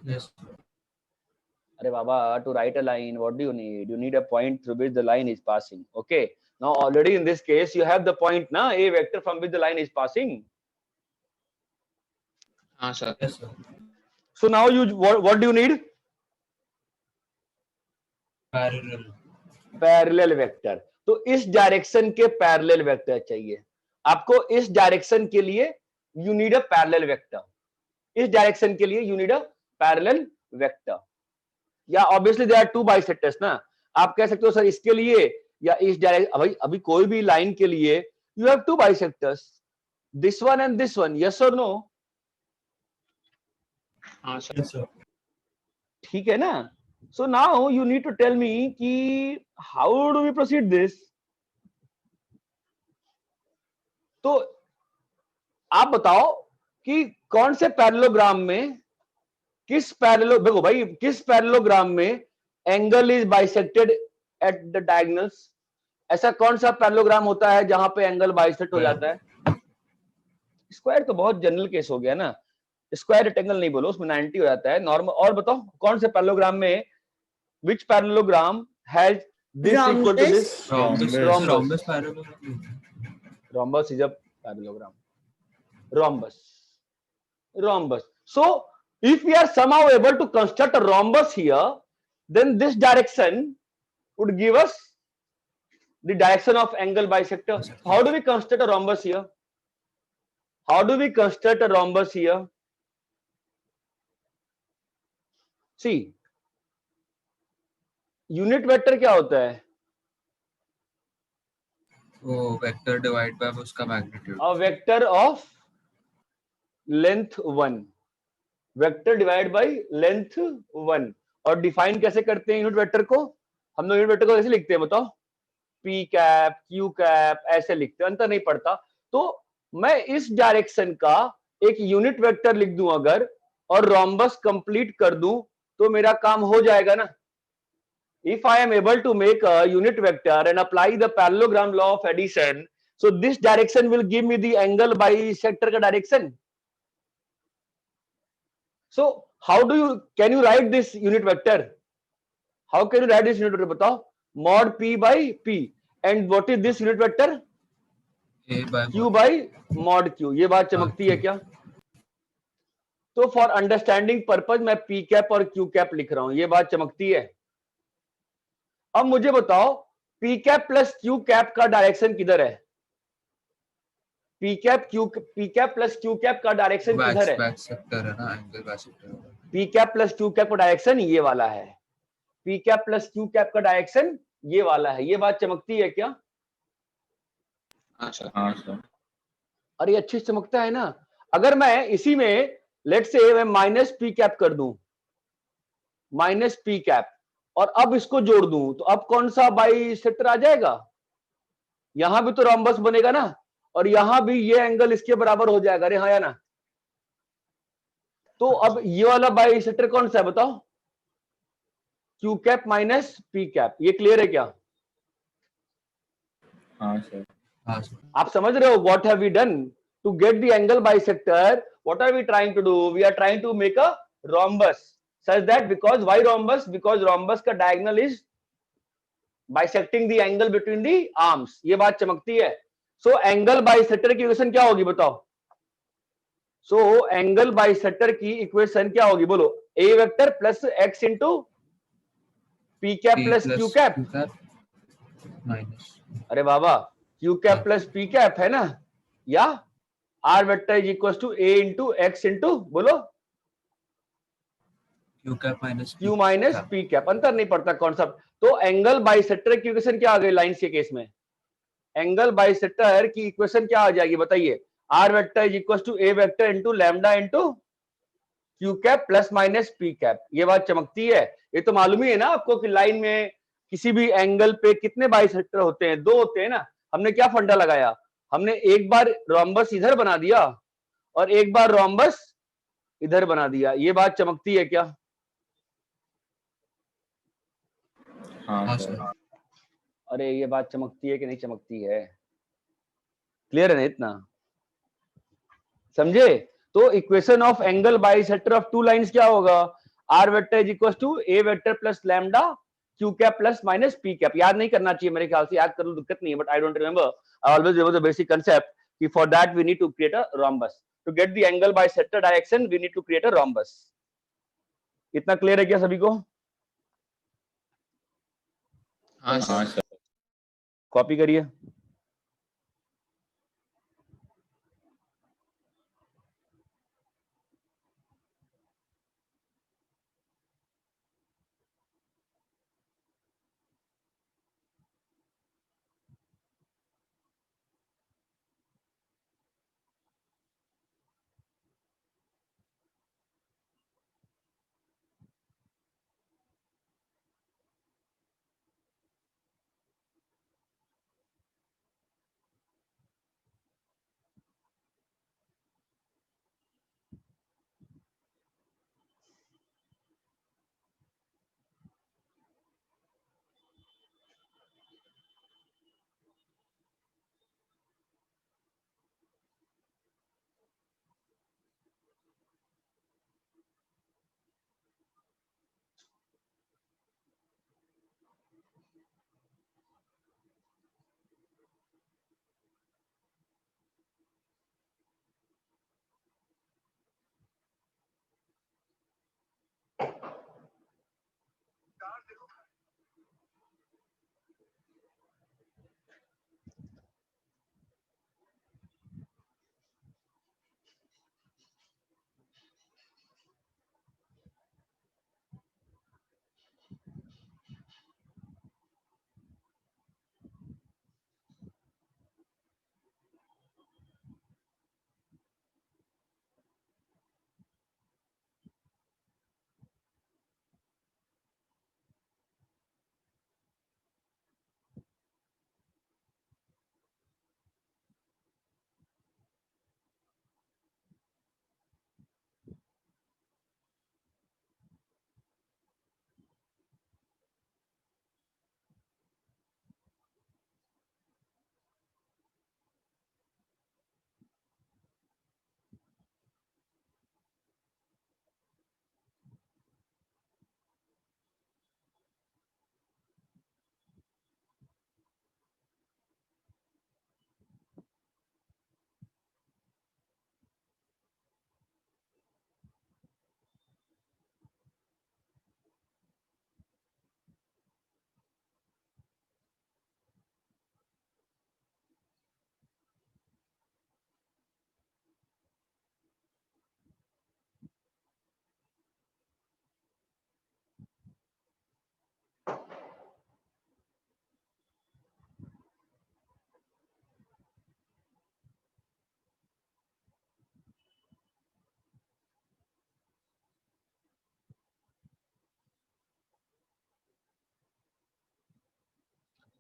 Yes. अरे बाबा, to write a line, what do you need? You need a point through which the line is passing. Okay. Now already in this case, you have the point na, a vector from which the line is passing. हाँ sir. Yes, sir. So now what do you need? Parallel vector. तो इस direction के parallel vector चाहिए आपको। इस direction के लिए you need a parallel vector. इस डायरेक्शन के लिए you need a parallel vector. या obviously there are two bisectors ना। आप कह सकते हो सर इसके लिए या इस डायरेक्शन। भाई अभी कोई भी लाइन के लिए you have two bisectors, this one and this one. Yes और नो? हाँ सर। ठीक है ना। So now you need to tell me कि how do we proceed this. तो आप बताओ कि कौन से पैरेललोग्राम में, किस पैरेलल, देखो भाई, किस पैरेललोग्राम में angle is bisected at the diagonals? ऐसा कौन सा पैरेललोग्राम होता है जहां पे एंगल बाइसेक्ट हो जाता है? स्क्वायर तो बहुत जनरल केस हो गया ना। स्क्वायर रेक्टेंगल नहीं बोलो, उसमें 90 हो जाता है नॉर्मल। और बताओ कौन से पैरेललोग्राम में, विच parallelogram has this equal to this? Rhombus. Rhombus. Rhombus parallelogram. Rhombus is a parallelogram. Rhombus. So if we are somehow able to construct a rhombus here, then this direction would give us the direction of angle bisector. How do we construct a rhombus here? How do we construct a rhombus here? See, unit vector क्या होता है? वो vector divide by उसका magnitude. A vector of length 1. Vector divide by length 1. और define कैसे करते हैं unit vector को? हम लोग यूनिट वेक्टर को कैसे लिखते हैं बताओ? पी कैप, क्यू कैप, ऐसे लिखते हैं, अंतर नहीं पड़ता. तो मैं इस डायरेक्शन का एक यूनिट वेक्टर लिख दूं अगर, और रोम्बस कंप्लीट कर दूं, तो मेरा काम हो जाएगा ना. If I am able to make a unit vector and apply the parallelogram law of addition, so this direction will give me the angle bisector का direction. So how can you write this unit vector? How can you write this unit vector? बताओ. Mod p by p. And what is this unit vector? A by q by mod q. ये बात चमकती है क्या? तो for understanding purpose मैं p cap और q cap लिख रहा हूं. ये बात चमकती है. अब मुझे बताओ p cap plus q cap का डायरेक्शन किधर है? p cap plus q cap का डायरेक्शन किधर है? बाइसेक्टर है ना, angle bisector. p cap plus q cap का डायरेक्शन ये वाला है. p cap plus q cap का डायरेक्शन ये वाला है. ये बात चमकती है क्या? हाँ सर. अरे अच्छी चमकता है ना. अगर मैं इसी में लेट से मैं माइनस p कैप कर दूं, माइनस p कैप, और अब इसको जोड़ दूं, तो अब कौन सा बाइसेक्टर आ जाएगा? यहां भी तो रोम्बस बनेगा ना, और यहां भी ये एंगल इसके बराबर हो जाएगा. अरे हाँ या ना? तो अब ये वाला बाइसेक्टर कौन सा है बताओ? Q cap minus P cap. ये क्लियर है क्या? हाँ सर. आप समझ रहे हो? What have we done to get the angle bisector? What are we trying to do? We are trying to make a rhombus such that, because why rhombus? Because rhombus का diagonal is bisecting the angle between the arms. ये बात चमकती है. So angle bisector की equation क्या होगी बताओ? So angle bisector की इक्वेशन क्या होगी बोलो? a vector plus x into p cap plus q cap minus. अरे बाबा, q cap plus p cap है ना, या r vector is equal to a into x into बोलो Q cap minus q minus p cap. अंतर नहीं पड़ता concept. तो एंगल बाइसेक्टर की इक्वेशन क्या आ गई लाइंस के केस में? एंगल बाइसेक्टर की इक्वेशन क्या आ जाएगी बताइए? r vector is equal to a vector into lambda into q cap plus minus p cap. ये बात चमकती है. ये तो मालूम ही है ना आपको कि लाइन में किसी भी एंगल पे कितने बाइसेक्टर होते हैं? 2 होते हैं ना. हमने क्या फंडा लगाया? हमने एक बार रोम्बस इधर बना दिया और एक बार रोम्बस इधर बना दिया. ये बात चमकती है क्या? हाँ सर. अरे ये बात चमकती है कि नहीं चमकती है? क्लियर है ना इतना? समझे? तो equation of angle bisector of two lines क्या होगा? r vector is equal to a vector plus lambda q cap plus minus p cap. याद नहीं करना चाहिए मेरे ख्याल से, याद कर लो दिक्कत नहीं है, but I don't remember. I always remember the basic concept कि for that we need to create a rhombus. To get the angle bisector direction we need to create a rhombus. इतना क्लियर है क्या सभी को? हाँ sir. Copy करिए.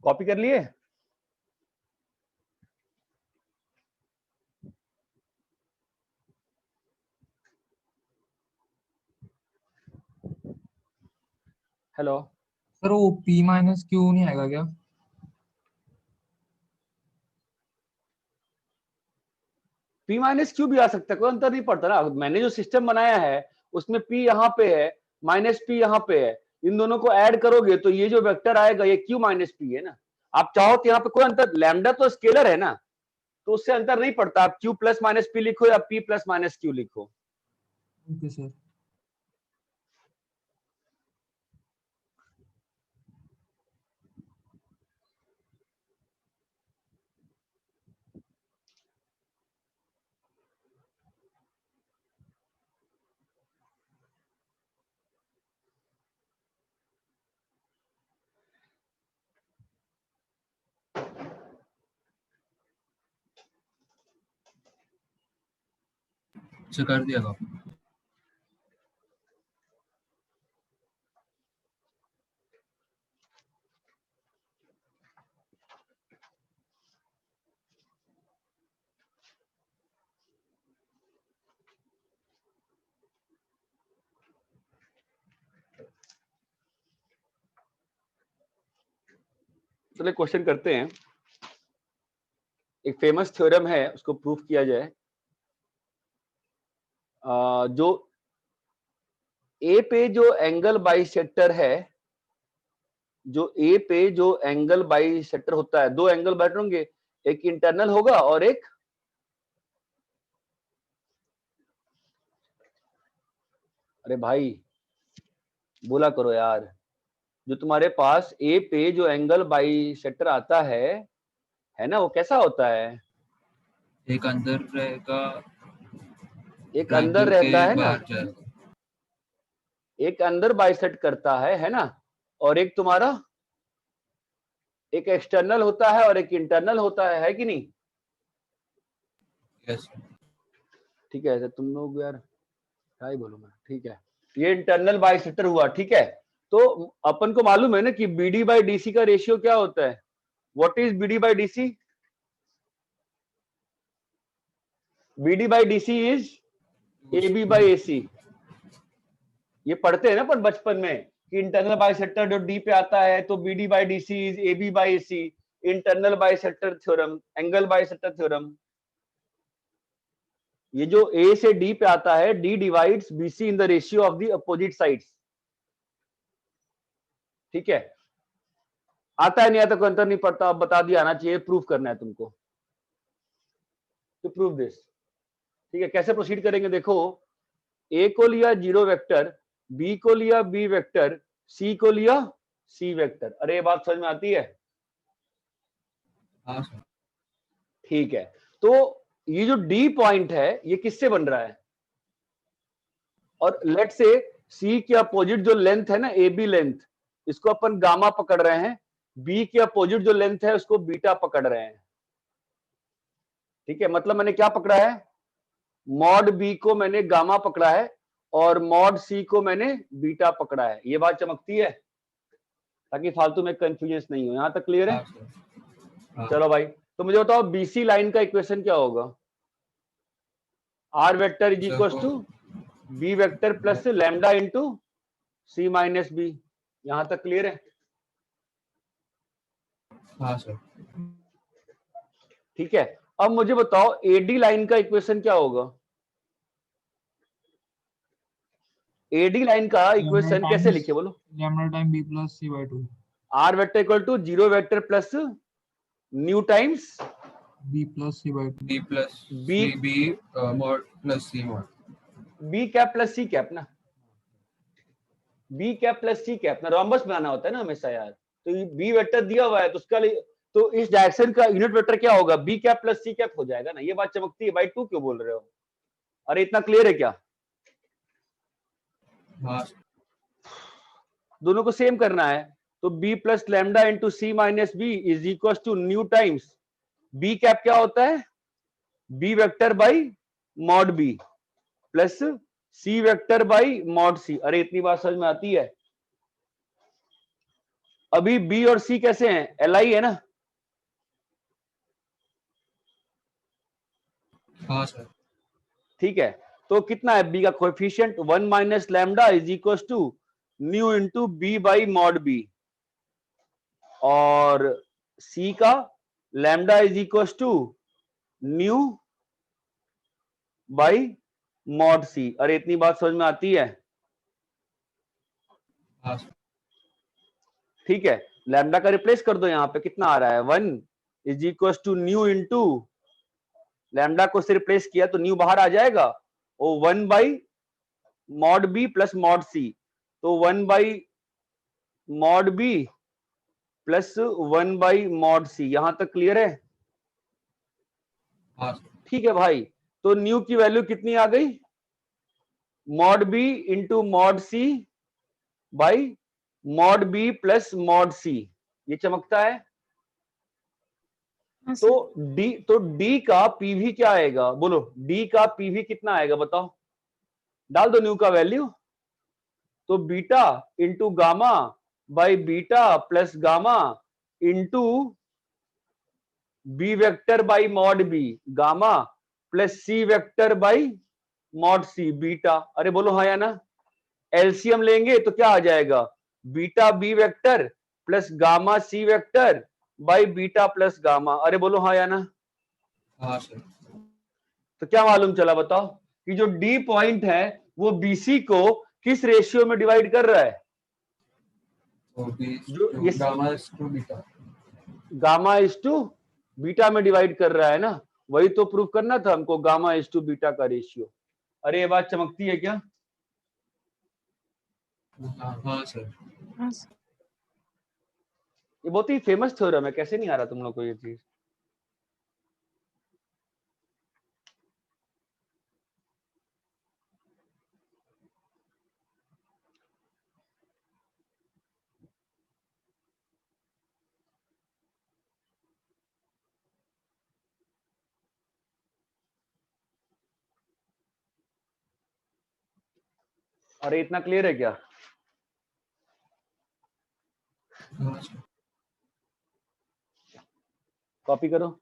Copy कर लिए? हेलो सर वो P माइनस क्यू नहीं आएगा क्या? P माइनस क्यू भी आ सकता है, कोई अंतर नहीं पड़ता ना। मैंने जो सिस्टम बनाया है उसमें P यहाँ पे है, माइनस P यहाँ पे है, इन दोनों को ऐड करोगे तो ये जो वेक्टर आएगा ये Q माइनस P है ना। आप चाहो तो यहाँ पे कोई अंतर, लैम्डा तो स्केलर है ना, तो उससे अंतर नहीं पड़ता। आप Q प्लस माइनस P लिखो या P प्लस माइनस Q लिखो। Okay sir. अच्छा कर दिया कॉपी। चलिए क्वेश्चन करते हैं। एक फेमस थ्योरम है, उसको प्रूफ किया जाए। जो ए पे जो एंगल बाइसेक्टर है, जो ए पे जो एंगल बाइसेक्टर होता है, दो एंगल बाइसेक्टर होंगे, एक इंटरनल होगा और एक, अरे भाई बोला करो यार, जो तुम्हारे पास ए पे जो एंगल बाइसेक्टर आता है ना, वो कैसा होता है? एक अंदर रहेगा, एक अंदर रहता है ना, बाहर जाएगा। एक अंदर बाइसेक्ट करता है ना, और एक तुम्हारा एक एक्सटर्नल होता है और एक इंटरनल होता है कि नहीं? यस ठीक है, तो तुम लोग यार क्या ही बोलूं मैं। ठीक है, ये इंटरनल बाइसेक्टर हुआ। ठीक है, तो अपन को मालूम है ना कि BD बाई DC का रेशियो क्या होता है। What is BD by DC? BD by DC is AB by AC। ये पढ़ते हैं ना अपन बचपन में कि इंटरनल बाइसेक्टर जो D पे आता है तो BD by DC is AB by AC। Internal bisector theorem, angle bisector theorem. ये जो A से D पे आता है, D divides BC in the ratio of the opposite sides. ठीक है, आता है नहीं आता कोई अंतर नहीं पड़ता, अब बता दिया आना चाहिए, प्रूफ करना है तुमको, तो प्रूव दिस। ठीक है, कैसे प्रोसीड करेंगे देखो। A को लिया 0 वेक्टर, B को लिया B वेक्टर, C को लिया C वेक्टर। अरे ये बात समझ में आती है? हाँ सर। ठीक है, तो ये जो D पॉइंट है ये किससे बन रहा है? और लेट से C के अपोजिट जो लेंथ है ना, AB लेंथ, इसको अपन गामा पकड़ रहे हैं, B के अपोजिट जो लेंथ है उसको बीटा पकड़ रहे हैं। ठीक है, मतलब मैंने क्या पकड़ा है? मॉड B को मैंने गामा पकड़ा है और मॉड C को मैंने बीटा पकड़ा है। ये बात चमकती है, ताकि फालतू में कंफ्यूजन नहीं हो। यहां तक क्लियर है? हाँ सर। हाँ। चलो भाई, तो मुझे बताओ BC लाइन का इक्वेशन क्या होगा? R vector is equal to B vector plus lambda into C minus B। यहां तक क्लियर है? हाँ सर। ठीक है, अब मुझे बताओ AD लाइन का इक्वेशन क्या होगा? AD लाइन का इक्वेशन कैसे लिखे बोलो? Lambda time B plus C by 2। R vector equal to 0 vector plus nu times B plus C by 2। B plus B B mod plus C mod. B cap plus C cap ना, B cap plus C cap ना, rhombus बनाना होता है ना हमेशा यार। तो B vector दिया हुआ है तो उसका तो इस डायरेक्शन का यूनिट वेक्टर क्या होगा? B cap plus C cap हो जाएगा ना। ये बात चमकती है भाई, तू क्यों बोल रहे हो? अरे इतना क्लियर है क्या? हाँ दोनों को सेम करना है, तो B plus lambda into C minus B is equal to nu times B cap क्या होता है? B vector by mod B plus C vector by mod C। अरे इतनी बात समझ में आती है? अभी बी और सी कैसे हैं, एल है ना? हाँ सर। ठीक है, तो कितना है बी का coefficient 1 minus lambda is equal to nu into B by mod B, और सी का lambda is equal to nu by mod C. अरे इतनी बात समझ में आती है? हाँ सर। ठीक है, लैम्डा का रिप्लेस कर दो, यहां पे कितना आ रहा है 1 is equal to nu into lambda को से रिप्लेस किया तो न्यू बाहर आ जाएगा, वो 1 by mod B plus mod C, तो 1 by mod B plus 1 by mod C. यहां तक क्लियर है? हाँ सर। ठीक है भाई, तो न्यू की वैल्यू कितनी आ गई, mod B into mod C by mod B plus mod C. ये चमकता है? हाँ तो सर। डी का पीवी क्या आएगा, बोलो डी का पीवी कितना आएगा बताओ, डाल दो न्यू का वैल्यू। तो beta into gamma by beta plus gamma into B vector by mod B gamma plus C vector by mod C beta. अरे बोलो हाँ या ना? एलसीएम लेंगे तो क्या आ जाएगा, beta B vector plus gamma C vector by beta plus gamma. अरे बोलो हाँ या ना? हाँ सर। तो क्या मालूम चला बताओ कि जो डी पॉइंट है वो बीसी को किस रेशियो में डिवाइड कर रहा है, तो बी जो ये gamma is to beta. Gamma is to beta में डिवाइड कर रहा है ना, वही तो प्रूव करना था हमको, गामा इज टू बीटा का रेशियो। अरे ये बात चमकती है क्या? हाँ सर। हाँ सर। ये बहुत ही फेमस थ्योरम है, कैसे नहीं आ रहा तुम लोग को ये चीज? अरे इतना क्लियर है क्या? हाँ सर। कॉपी करो।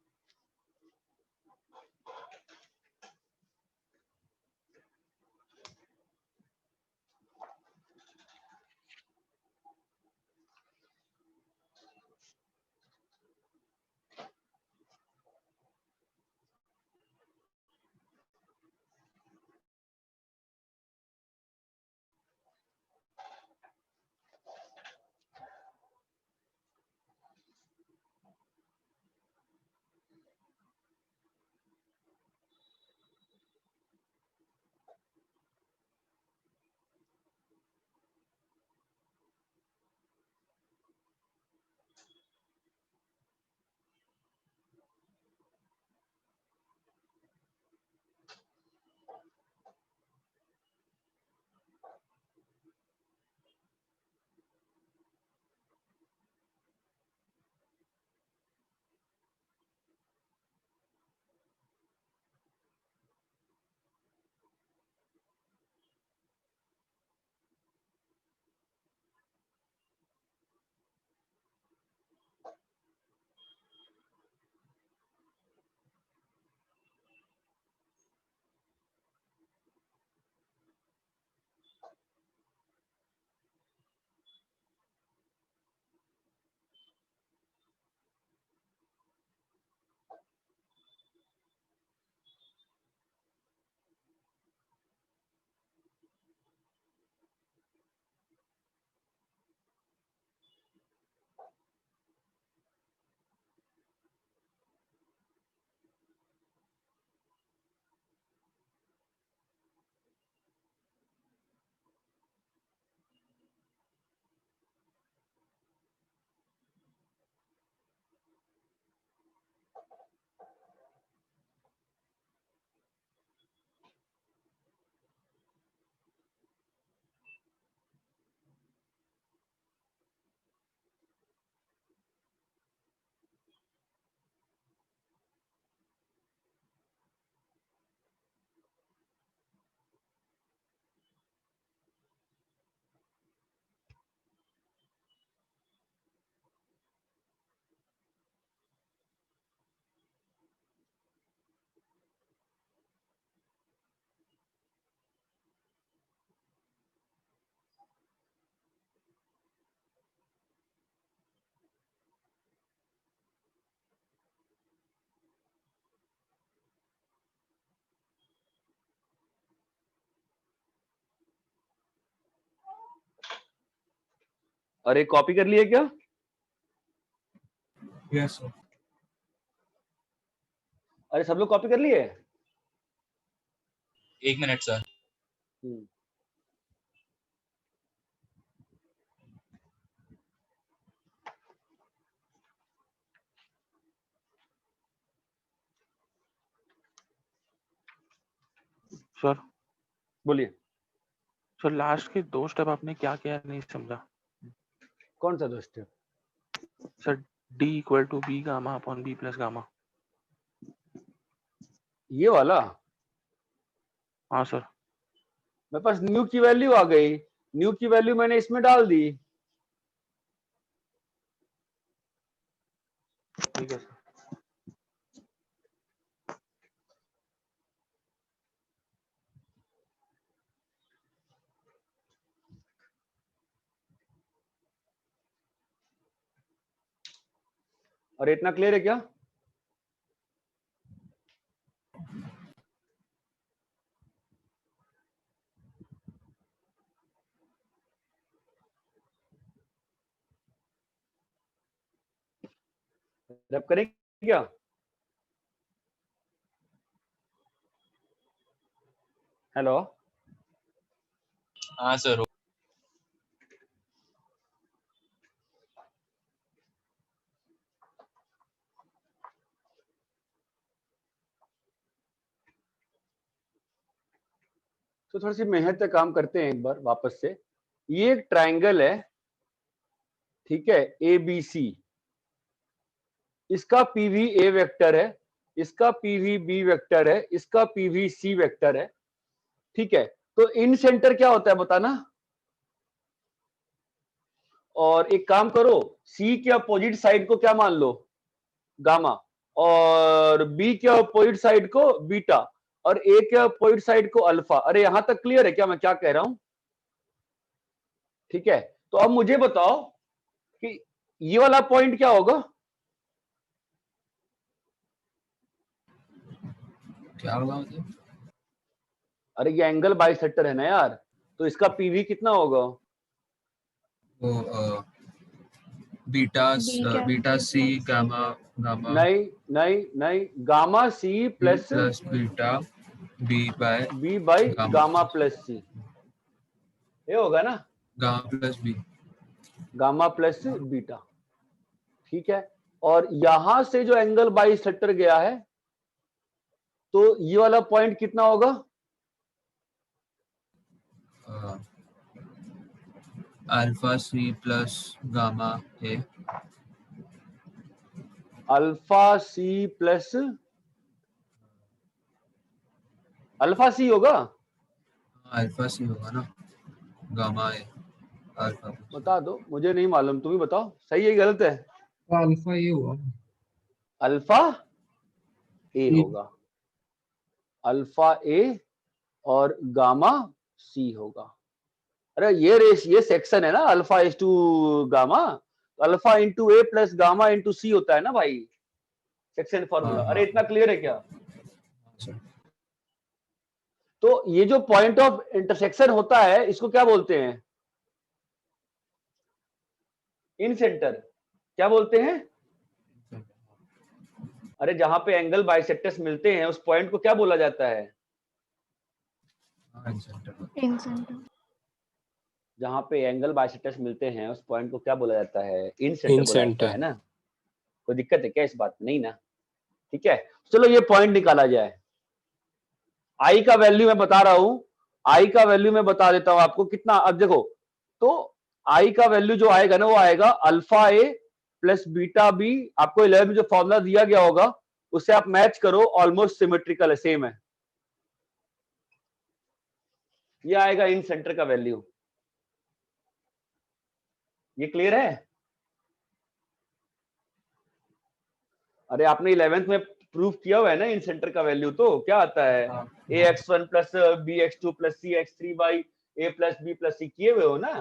अरे कॉपी कर लिए क्या? Yes sir. अरे सब लोग कॉपी कर लिए? एक मिनट सर। सर बोलिए। सर लास्ट के 2 स्टेप आपने क्या किया नहीं समझा। कौन सा दो step? Sir D equal to B gamma upon B plus gamma. ये वाला? हाँ सर। मेरे पास न्यू की वैल्यू आ गई, न्यू की वैल्यू मैंने इसमें डाल दी। ठीक है सर। अरे इतना क्लियर है क्या? रैप करें क्या? हेलो? हाँ सर। तो थोड़ी सी मेहनत से काम करते हैं एक बार वापस से। ये एक ट्राइंगल है, ठीक है, ए बी सी। इसका पीवी ए वेक्टर है, इसका पीवी बी वेक्टर है, इसका पीवी सी वेक्टर है, ठीक है। तो इन सेंटर क्या होता है बताना। और एक काम करो, सी के अपोजिट साइड को क्या मान लो, गामा, और बी के अपोजिट साइड को बीटा, और ए के अपोजिट साइड को अल्फा। अरे यहां तक क्लियर है क्या मैं क्या कह रहा हूं? ठीक है। तो अब मुझे बताओ कि ये वाला पॉइंट क्या होगा? क्या होगा मतलब? अरे ये एंगल बाइसेक्टर है ना यार, तो इसका पीवी कितना होगा? वो बीटा सी गामा गामा नहीं नहीं नहीं, gamma C plus beta B by gamma plus C, ये होगा ना, gamma plus B. Gamma plus beta, ठीक है। और यहां से जो एंगल बाइसेक्टर गया है, तो ये वाला पॉइंट कितना होगा? Alpha C plus gamma A. Alpha C plus alpha C होगा। अल्फा सी होगा ना, गामा ए अल्फा। बता दो, मुझे नहीं मालूम, तुम ही बताओ सही है गलत है। अल्फा ये हुआ। अल्फा ए ए। होगा, अल्फा ए और गामा सी होगा। अरे ये सेक्शन है ना, अल्फा इज टू गामा, तो अल्फा इंटू ए प्लस गामा इंटू सी होता है ना भाई, सेक्शन फॉर्मूला। अरे इतना क्लियर है क्या? तो ये जो पॉइंट ऑफ इंटरसेक्शन होता है इसको क्या बोलते हैं? इन सेंटर। क्या बोलते हैं? अरे जहां पे एंगल बाइसेक्टर्स मिलते हैं उस पॉइंट को क्या बोला जाता है? इन सेंटर। जहां पे एंगल बाइसेक्टर्स मिलते हैं उस पॉइंट को क्या बोला जाता है? इन सेंटर बोला जाता है ना। कोई दिक्कत है क्या इस बात में? नहीं ना, ठीक है। चलो ये पॉइंट निकाला जाए। आई का वैल्यू मैं बता रहा हूं, आई का वैल्यू मैं बता देता हूं आपको कितना। अब देखो, तो आई का वैल्यू जो आएगा ना वो आएगा alpha A plus beta B. आपको 11 में जो फॉर्मूला दिया गया होगा उससे आप मैच करो, ऑलमोस्ट सिमेट्रिकल है, सेम है। ये आएगा इन सेंटर का वैल्यू। ये क्लियर है? अरे आपने 11th में प्रूफ किया हुआ है ना इन सेंटर का वैल्यू, तो क्या आता है? A X one plus B X two plus C X three by A plus B plus C किए हुए हो ना।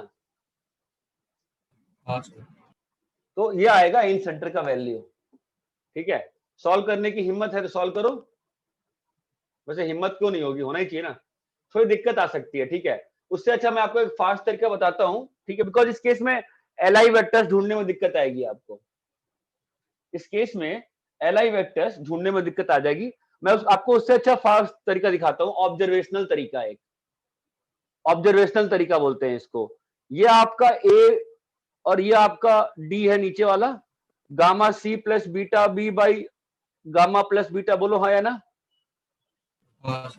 तो ये आएगा इन सेंटर का वैल्यू, ठीक है। सॉल्व करने की हिम्मत है तो सॉल्व करो। वैसे हिम्मत क्यों नहीं होगी, होना ही चाहिए ना, थोड़ी दिक्कत आ सकती है, ठीक है। उससे अच्छा मैं आपको एक फास्ट तरीका बताता हूं, ठीक है, बिकॉज इस केस में एलआई वेक्टर्स ढूंढने में दिक्कत आएगी आपको। इस केस में एलआई वेक्टर्स ढूंढने में दिक्कत आ जाएगी। मैं आपको उससे अच्छा फास्ट तरीका दिखाता हूं, ऑब्जर्वेशनल तरीका। एक ऑब्जर्वेशनल तरीका बोलते हैं इसको। ये आपका ए और ये आपका डी है नीचे वाला, gamma C plus beta B by gamma plus beta, बोलो हाँ या ना। हाँ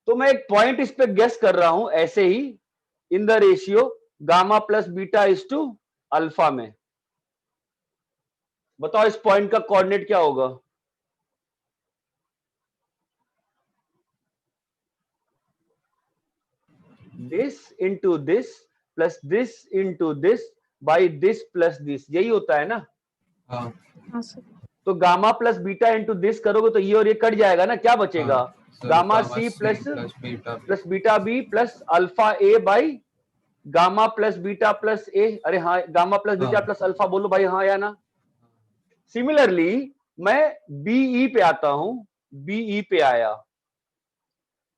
तो मैं एक पॉइंट इस पे गेस कर रहा हूं ऐसे ही, in the ratio gamma plus beta is to alpha में। बताओ इस पॉइंट का कोऑर्डिनेट क्या होगा? This into this plus this into this by this plus this, यही होता है ना। हाँ हाँ सर। तो gamma plus beta into this करोगे तो ये और ये कट जाएगा ना, क्या बचेगा? Sir, gamma C plus beta B plus alpha A by gamma plus beta plus A. अरे हाँ, गामा प्लस बीटा हाँ। प्लस अल्फा, बोलो भाई हाँ या ना। सिमिलरली मैं बीई पे आता हूं, बीई पे आया।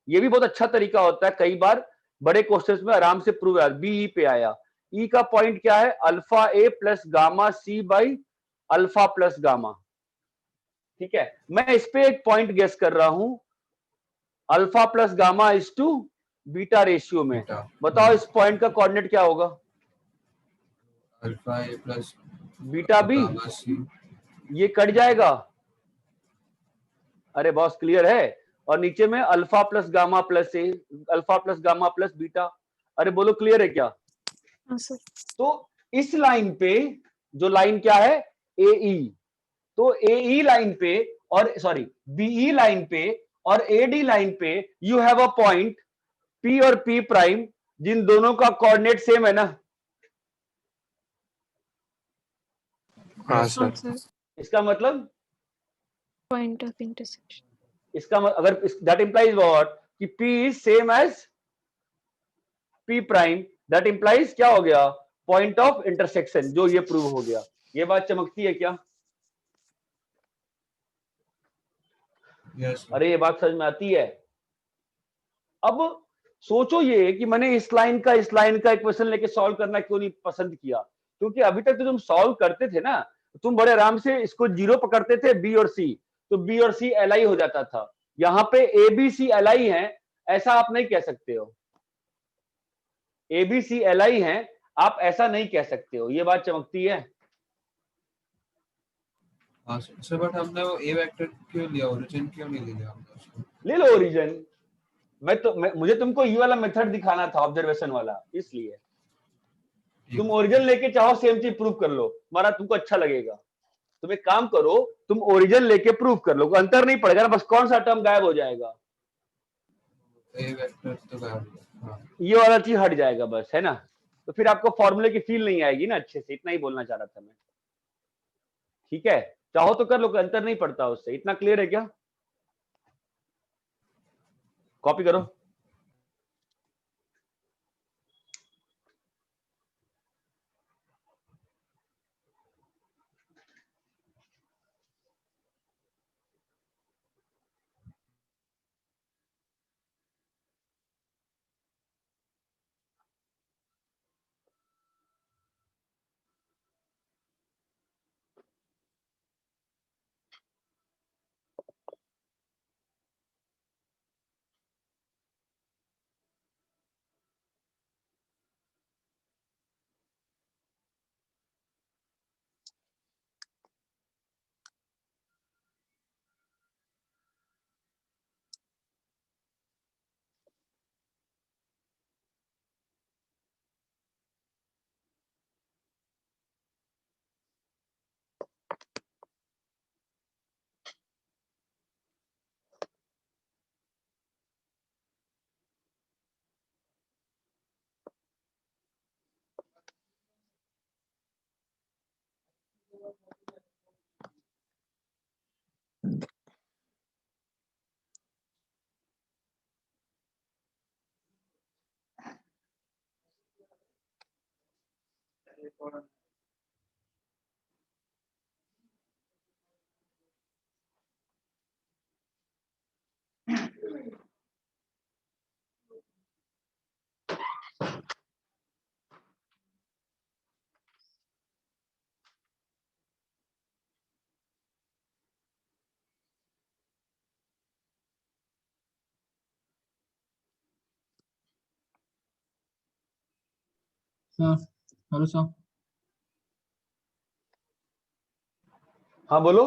ये भी बहुत अच्छा तरीका होता है, कई बार बड़े क्वेश्चंस में आराम से प्रूव है। बीई पे आया, ई का पॉइंट क्या है? Alpha A plus gamma C by alpha plus gamma. ठीक है, मैं इस पे एक पॉइंट गेस कर रहा हूं, alpha plus gamma is to beta ratio में। बीटा। बताओ इस पॉइंट का कोऑर्डिनेट क्या होगा? Alpha A plus beta B, gamma C. ये कट जाएगा। अरे बॉस क्लियर है? और नीचे में alpha plus gamma plus A, alpha plus gamma plus beta. अरे बोलो क्लियर है क्या? हाँ सर। तो इस लाइन पे जो लाइन क्या है? एई। तो एई लाइन पे और सॉरी बीई लाइन पे और एडी लाइन पे you have a point P और पी प्राइम, जिन दोनों का कोऑर्डिनेट सेम है ना। हाँ हाँ सर। सर। इसका मतलब, पॉइंट ऑफ इंटरसेक्शन। इसका अगर दैट इंप्लाइज व्हाट कि P is same as P prime, that implies क्या हो गया? पॉइंट ऑफ इंटरसेक्शन, जो ये प्रूव हो गया। ये बात चमकती है क्या? यस। अरे ये बात समझ में आती है? अब सोचो ये कि मैंने इस लाइन का इक्वेशन लेके सॉल्व करना क्यों नहीं पसंद किया? क्योंकि अभी तक तो तुम सॉल्व करते थे ना, तुम बड़े आराम से इसको जीरो पकड़ते थे, बी और सी, तो बी और सी एल आई हो जाता था। यहां पे A B C L I है, ऐसा आप नहीं कह सकते हो। A B C L I है, आप ऐसा नहीं कह सकते हो। ये बात चमकती है? हाँ सर, बट हमने वो ए वेक्टर क्यों लिया, ओरिजिन क्यों नहीं लिया हमने उसको? ले लो ओरिजिन। मुझे तुमको ये वाला मेथड दिखाना था, ऑब्जर्वेशन वाला, इसलिए तुम ओरिजिन लेके चाहो सेम चीज प्रूव कर लो, तुम्हारा तुमको अच्छा लगेगा। तुम एक काम करो, तुम ओरिजिन लेके प्रूव कर लो, अंतर नहीं पड़ेगा ना, बस कौन सा टर्म गायब हो जाएगा? ए वेक्टर तो गायब। हाँ। ये वाला चीज हट जाएगा बस, है ना। तो फिर आपको फॉर्मूले की फील नहीं आएगी ना अच्छे से, इतना ही बोलना चाह रहा था मैं। ठीक है, चाहो तो कर लो, अंतर नहीं पड़ता उससे। इतना क्लियर है क्या? कॉपी करो। Sir hello sir. हाँ बोलो।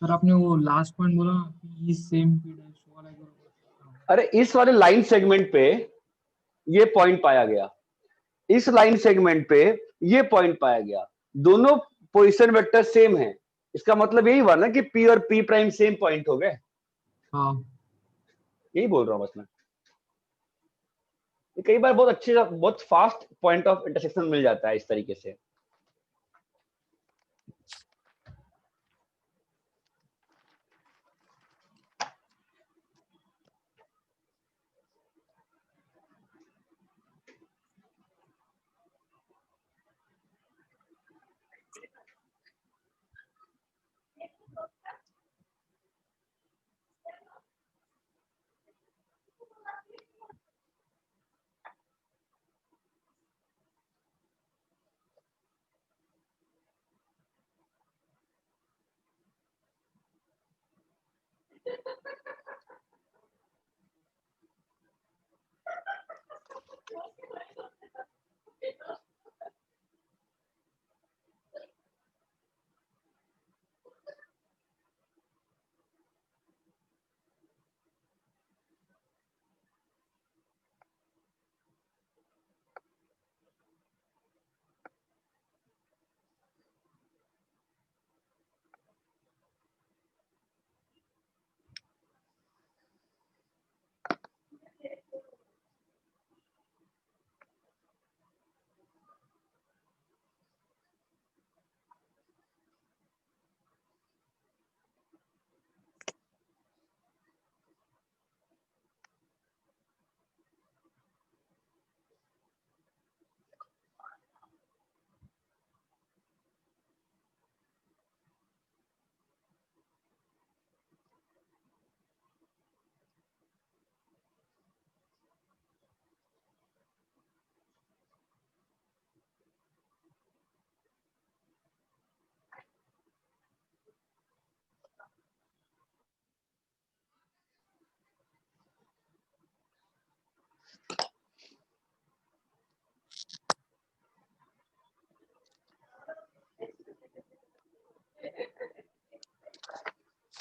सर आपने वो लास्ट पॉइंट बोला कि इज सेम पी डैश वाला अरे इस वाले लाइन सेगमेंट पे ये पॉइंट पाया गया, इस लाइन सेगमेंट पे ये पॉइंट पाया गया, दोनों पोजीशन वेक्टर सेम है, इसका मतलब यही हुआ ना कि पी और पी प्राइम सेम पॉइंट हो गए। हाँ यही बोल रहा हूं बस मैं। ये कई बार बहुत अच्छे बहुत फास्ट पॉइंट ऑफ इंटरसेक्शन मिल जाता है इस तरीके से।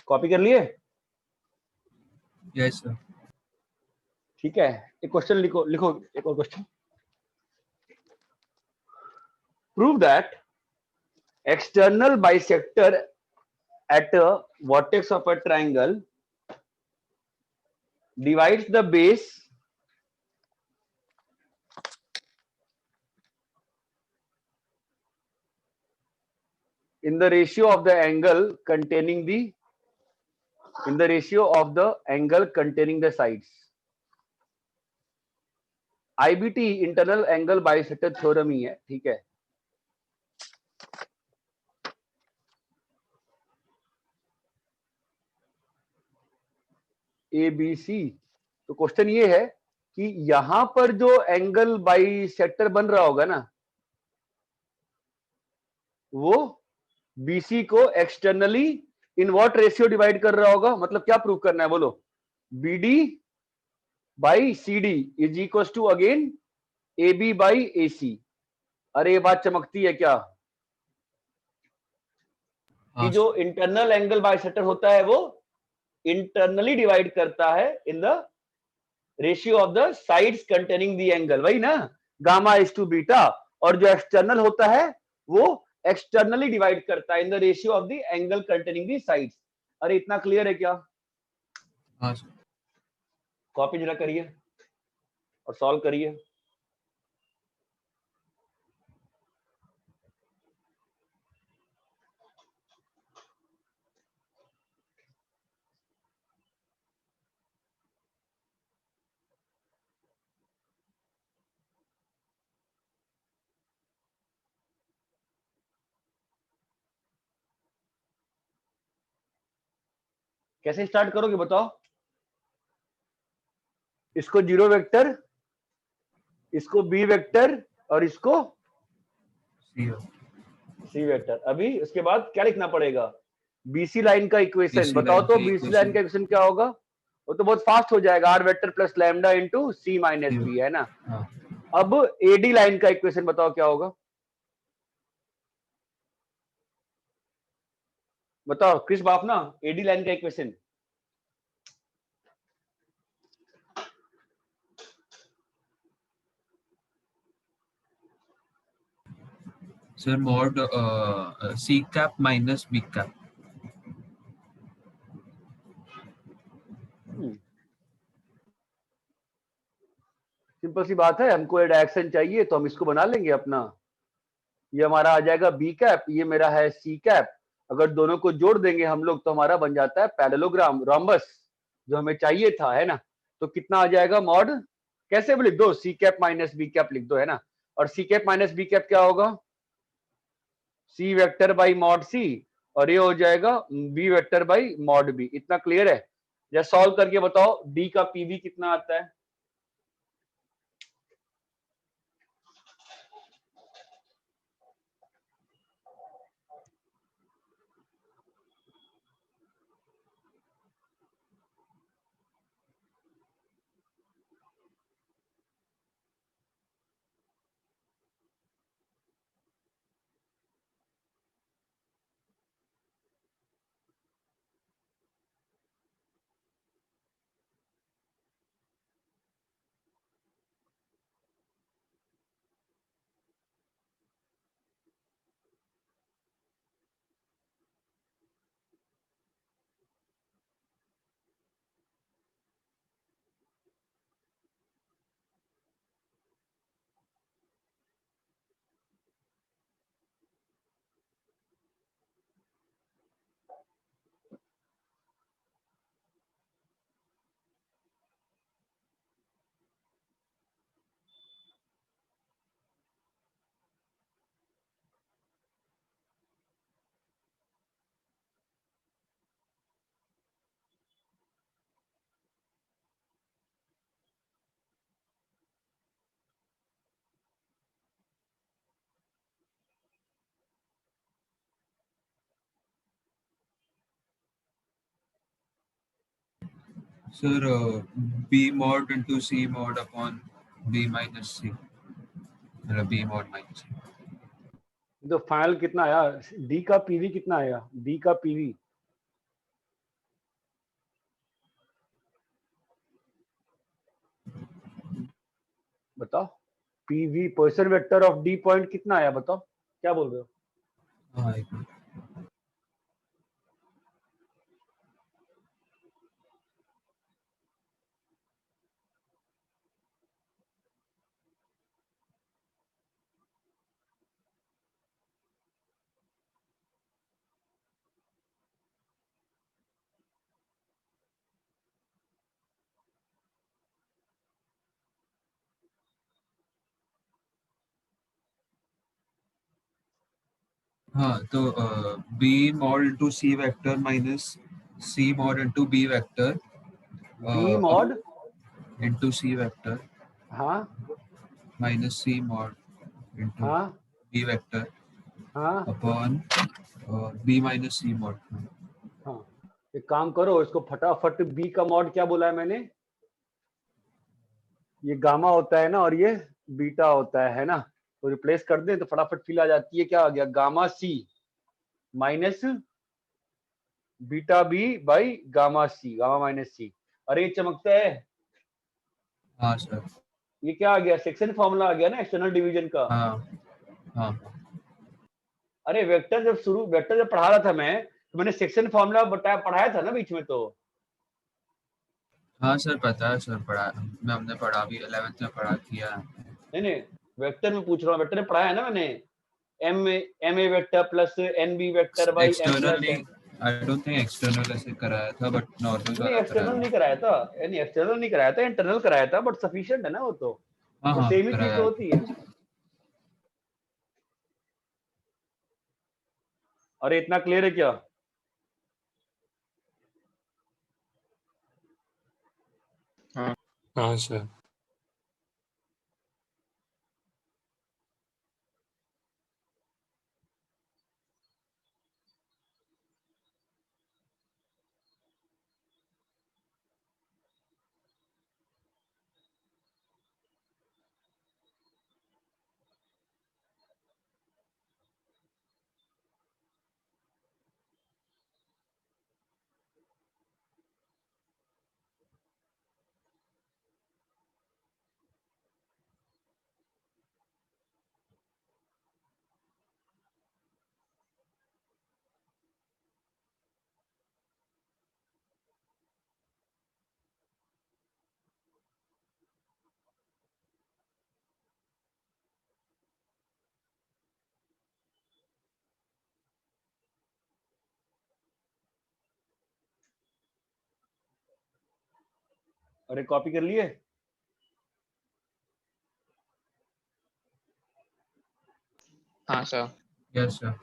कॉपी कर लिए? Yes sir. ठीक है, एक क्वेश्चन लिखो, एक और question. Prove that external bisector at a vertex of a triangle divides the base in the ratio of the angle containing the sides. IBT internal angle bisector theorem ही है, ठीक है। ABC, तो क्वेश्चन ये है कि यहां पर जो एंगल बाइसेक्टर बन रहा होगा ना, वो BC को externally in what ratio divide कर रहा होगा। मतलब क्या प्रूव करना है बोलो? BD by CD is equal to again AB by AC। अरे ये बात चमकती है क्या कि जो इंटरनल एंगल बाइसेक्टर होता है वो इंटरनली डिवाइड करता है इन the ratio of the sides containing the angle, वही ना, गामा इज टू बीटा। और जो एक्सटर्नल होता है वो एक्सटर्नली डिवाइड करता है इन the ratio of the angle containing the sides. अरे इतना क्लियर है क्या? हाँ सर। कॉपी जरा करिए और सॉल्व करिए। कैसे स्टार्ट करोगे बताओ? इसको जीरो वेक्टर, इसको बी वेक्टर और इसको सी वेक्टर। अभी उसके बाद क्या लिखना पड़ेगा? बीसी लाइन का इक्वेशन बताओ तो। बीसी लाइन का इक्वेशन क्या होगा? वो तो बहुत फास्ट हो जाएगा, R vector plus lambda into C minus B, है ना। अब एडी लाइन का इक्वेशन बताओ क्या होगा, बताओ क्रिश बाप ना, एडी लाइन का equation. Sir mod C cap minus B cap. Simple सी बात है, हमको ये डायरेक्शन चाहिए तो हम इसको बना लेंगे अपना, ये हमारा आ जाएगा बी कैप, ये मेरा है सी कैप। अगर दोनों को जोड़ देंगे हम लोग तो हमारा बन जाता है पैरेललोग्राम, रोम्बस, जो हमें चाहिए था, है ना। तो कितना आ जाएगा मॉड, कैसे भी लिख दो, C cap minus B cap लिख दो, है ना। और C cap minus B cap क्या होगा, C vector by mod C, और ये हो जाएगा B vector by mod B. इतना क्लियर है? या सॉल्व करके बताओ डी का पीवी कितना आता है। सर बी मॉड इंटू सी मॉड अपॉन बी माइनस सी, मतलब बी मॉड माइनस सी। तो फाइनल कितना आया, डी का पीवी कितना आया, डी का पीवी बताओ, PV position vector of D point कितना आया बताओ, क्या बोल रहे हो। हाँ एक मिनट। हाँ तो B mod into C vector minus C mod into B vector B mod into C vector हाँ माइनस सी मॉड इंटू हाँ बी वेक्टर हाँ upon B minus C mod. हाँ, एक काम करो, इसको फटाफट, बी का मॉड क्या बोला है मैंने, ये गामा होता है ना और ये बीटा होता है ना, तो रिप्लेस कर दें तो फटाफट फिल आ जाती है, क्या आ गया, gamma C minus beta B by gamma C, gamma minus C. अरे ये चमकता है, हाँ सर। ये क्या आ गया, सेक्शन फॉर्मूला आ गया ना एक्सटर्नल डिवीजन का। हाँ हाँ अरे वेक्टर जब पढ़ा रहा था मैं, तो मैंने सेक्शन फॉर्मूला बताया, पढ़ाया था ना बीच में तो। हाँ सर, पता है सर, पढ़ा मैं, हमने पढ़ा भी 11th में पढ़ा किया है। नहीं नहीं, वेक्टर में पूछ रहा हूँ, वेक्टर में पढ़ाया है ना मैंने, M A vector plus N B vector by M external plus नहीं, आई डोंट थिंक एक्सटर्नल ऐसे कराया था, बट नॉर्मल नहीं, वाला एक्सटर्नल कराया नहीं कराया था, यानी एक्सटर्नल नहीं कराया था, इंटरनल कराया था, बट सफिशिएंट है ना वो तो, था। हाँ वो हाँ सेम ही चीज तो कराया। होती है। अरे इतना क्लियर है क्या, हाँ सर। अरे कॉपी कर लिए? हाँ सर। Yes sir.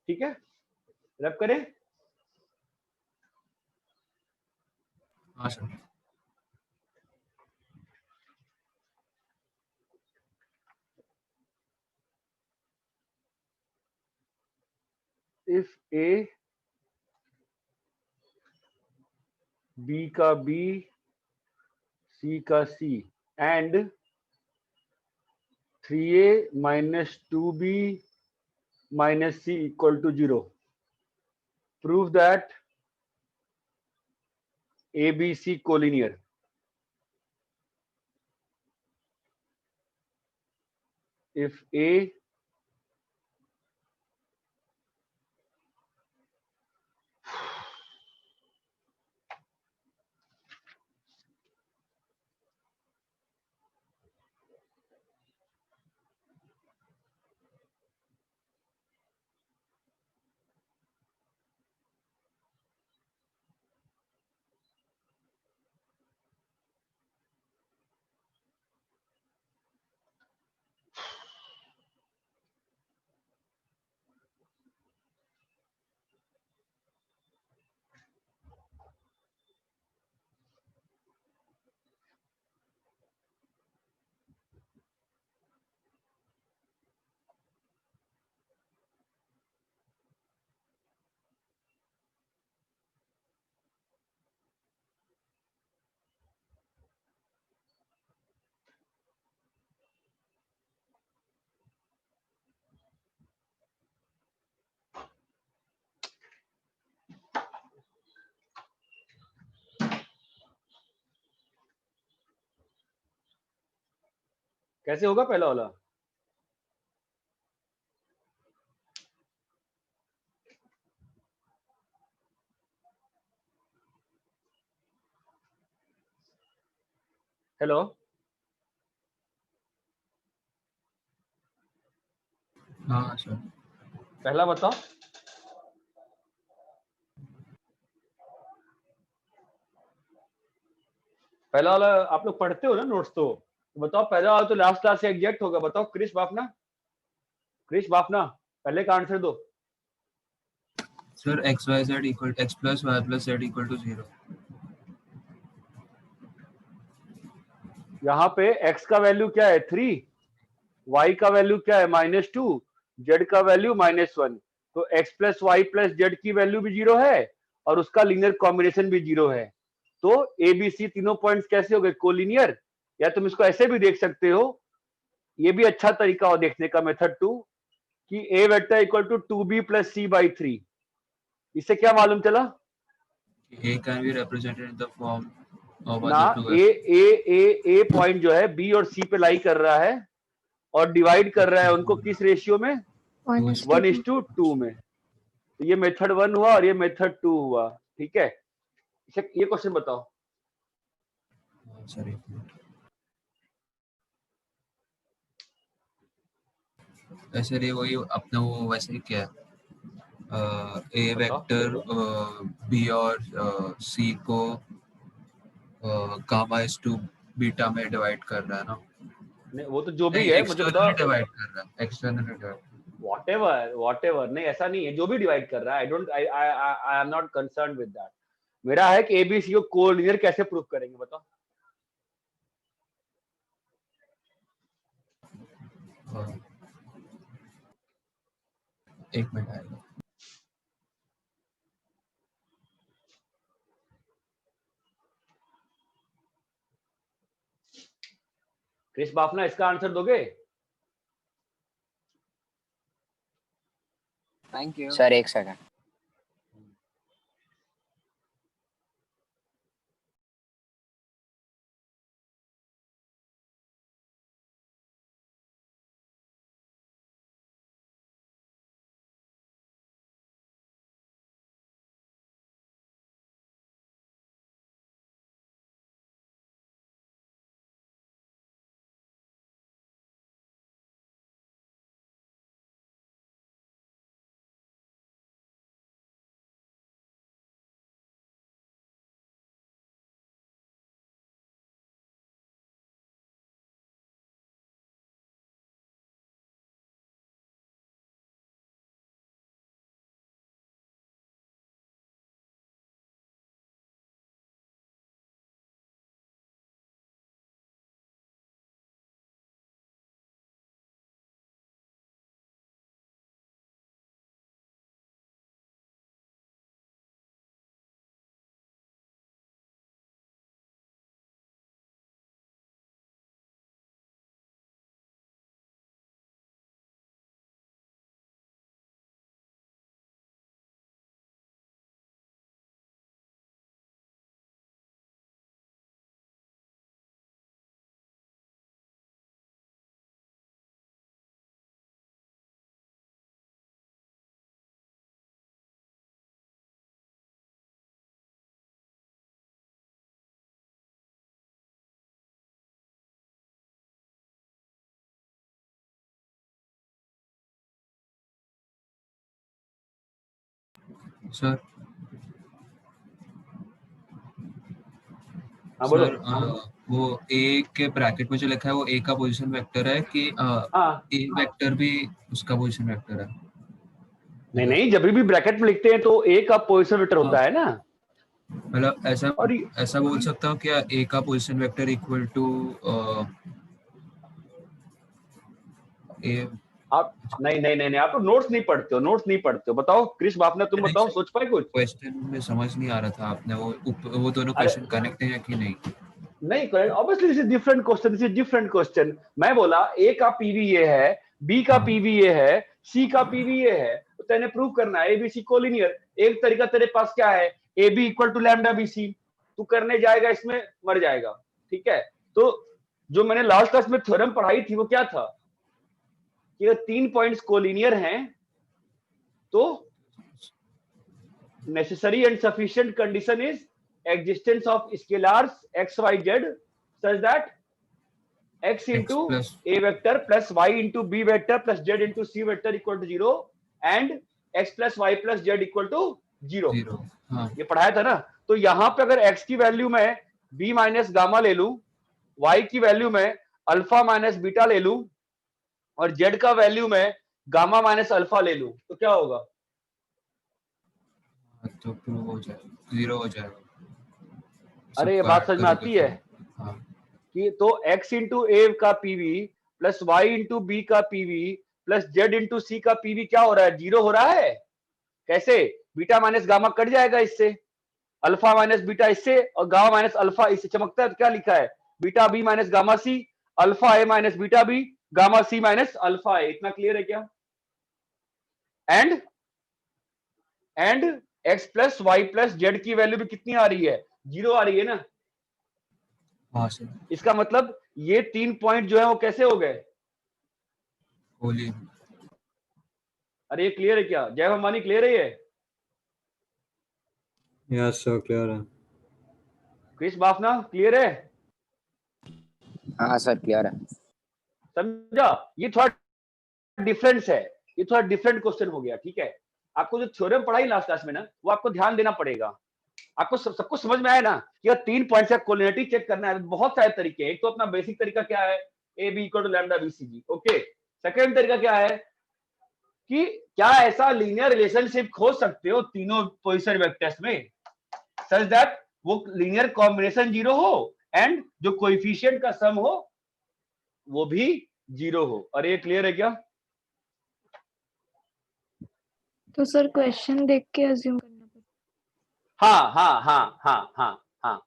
ठीक है, रब करें। हाँ सर। इफ ए बी का बी सी का सी and 3a minus 2b minus c equal to 0, prove that ABC collinear. If A कैसे होगा पहला वाला? हेलो, हाँ सर। पहला बताओ। पहला वाला आप लोग पढ़ते हो ना नोट्स, तो बताओ पहला वाला तो लास्ट क्लास से एग्जैक्ट होगा। बताओ क्रिश बाफना, क्रिश बाफना, पहले का आंसर दो। Sir X Y Z equal X plus Y plus Z equal to 0। यहाँ पे x का वैल्यू क्या है 3, y का वैल्यू क्या है -2, z का वैल्यू -1। तो x plus Y plus Z की वैल्यू भी 0 है और उसका लीनियर कॉम्बिनेशन भी 0 है। तो ए बी सी तीनों पॉइंट्स कैसे हो गए? कोलिनियर। या तुम इसको ऐसे भी देख सकते हो, ये भी अच्छा तरीका हो देखने का, मेथड 2, कि a vector equal to 2b plus c by 3। इससे क्या मालूम चला? A can be represented in the form of ना other two ए पॉइंट जो है b और c पे लाई कर रहा है और डिवाइड कर रहा है उनको किस रेशियो में? 1:2 में। तो ये मेथड 1 हुआ और ये मेथड 2 हुआ। ठीक है, ये क्वेश्चन बताओ। सर वैसे ये वही अपना वो वैसे ही क्या है, ए वेक्टर बी और सी को गामा इज टू बीटा में डिवाइड कर रहा है ना? नहीं वो तो जो भी है मुझे बताओ। डिवाइड कर रहा है, एक्सटर्नल डिवाइड। व्हाटएवर नहीं, ऐसा नहीं है, जो भी डिवाइड कर रहा है। I am not concern with that. मेरा है कि एबीसी को कोलिनियर कैसे प्रूव करेंगे बताओ। एक मिनट आएगा। क्रिश बाफना, इसका आंसर दोगे? थैंक यू सर, एक सेकंड। सर हाँ बोलो। सर वो ए के ब्रैकेट में जो लिखा है वो ए का पोजीशन वेक्टर है कि हाँ ए वेक्टर भी उसका पोजीशन वेक्टर है? नहीं नहीं, जब भी ब्रैकेट में लिखते हैं तो ए का पोजीशन वेक्टर होता है ना। मतलब ऐसा और ऐसा बोल सकता हूँ क्या ए का पोजीशन वेक्टर इक्वल टू ए? आप नहीं नहीं नहीं नहीं, आप तो नोट्स नहीं पढ़ते हो, नोट्स नहीं पढ़ते हो। बताओ क्रिश बापना, तुम नहीं, बताओ, सर। सोच पाए कुछ? क्वेश्चन में समझ नहीं आ रहा था आपने वो दोनों क्वेश्चन कनेक्ट हैं कि नहीं? नहीं correct, obviously this is different question, this is different question. मैं बोला ए का पीवी ये है, बी का पीवी ये है, सी का पीवी ये है, तो तेने प्रूव करना है एबीसी कोलिनियर। एक तरीका तेरे पास क्या है, A B equal to lambda B C. तू करने जाएगा इसमें मर जाएगा, ठीक है। तो जो मैंने लास्ट क्लास में थ्योरम पढ़ाई थी वो क्या था कि 3 पॉइंट्स कोलिनियर हैं तो necessary and sufficient condition is existence of scalars x y z such that x into a vector plus y into b vector plus z into c vector equal to 0 and x plus y plus z equal to 0। हाँ। ये पढ़ाया था ना। तो यहाँ पे अगर x की वैल्यू में b माइनस गामा ले लूं, y की वैल्यू में अल्फा माइनस बीटा ले लूं और z का वैल्यू में गामा माइनस अल्फा ले लूं, तो क्या होगा? तो प्रूव हो जाएगा, 0 हो जाएगा। अरे ये बात समझ में आती है कि तो x इंटू ए का PV plus y into B का PV plus z into C का पीवी क्या हो रहा है? 0 हो रहा है। कैसे? बीटा माइनस गामा कट जाएगा इससे, अल्फा माइनस बीटा इससे और गामा माइनस अल्फा इससे चमकता है। तो क्या लिखा है? Beta B minus gamma C, alpha A minus beta B, gamma C minus alpha A. इतना क्लियर है क्या? And x plus Y plus Z की वैल्यू भी कितनी आ रही है? 0 आ रही है ना। हाँ सर। इसका मतलब ये 3 पॉइंट जो है वो कैसे हो गए? अरे ये क्लियर है क्या? जय अंबानी क्लियर है ये? यस सर क्लियर है। क्रिश बाफना क्लियर है? हाँ सर क्लियर है। समझा? ये थोड़ा डिफरेंस है, ये थोड़ा डिफरेंट क्वेश्चन हो गया, ठीक है। आपको जो थ्योरम पढ़ाई लास्ट क्लास में ना, वो आपको ध्यान देना पड़ेगा। आपको सबको समझ में आया ना कि 3 पॉइंट से कोलिनिटी चेक करना है। बहुत सारे तरीके हैं। एक तो अपना बेसिक तरीका क्या है, A B equal to lambda B C जी, ओके। सेकंड तरीका क्या है कि क्या ऐसा लीनियर रिलेशनशिप खोज सकते हो तीनों पोजीशन वेक्टर्स में सच दैट वो लीनियर कॉम्बिनेशन 0 हो एंड जो कोएफिशिएंट का सम हो वो भी 0 हो। अरे ये क्लियर है क्या? तो सर क्वेश्चन देख के अज्यूम करना पड़ता? हाँ हाँ हाँ हाँ हाँ हाँ,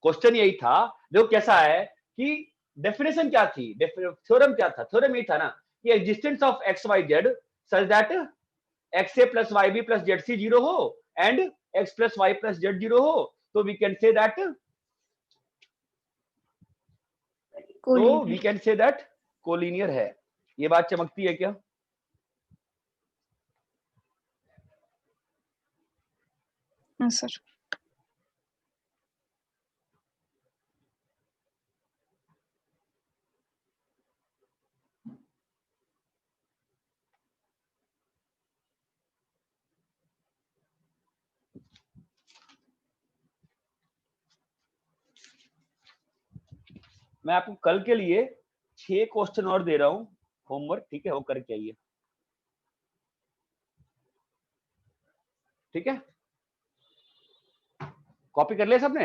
क्वेश्चन यही था। जो कैसा है कि डेफिनेशन क्या थी, थ्योरम क्या था? थ्योरम यही था ना कि existence of X Y Z such that X A plus Y B plus Z C 0 हो and X plus Y plus Z 0 हो, तो we can say that collinear है। ये बात चमकती है क्या? हाँ सर। मैं आपको कल के लिए 6 क्वेश्चन और दे रहा हूं होमवर्क, ठीक है, वो करके आइए, ठीक है। कॉपी कर लिया सबने?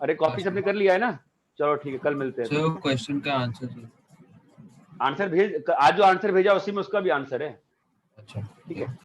अरे कॉपी सबने कर लिया है ना? चलो ठीक है, कल मिलते हैं। सर क्वेश्चन का आंसर भेज, आज जो आंसर भेजा उसी में उसका भी आंसर है। अच्छा ठीक है।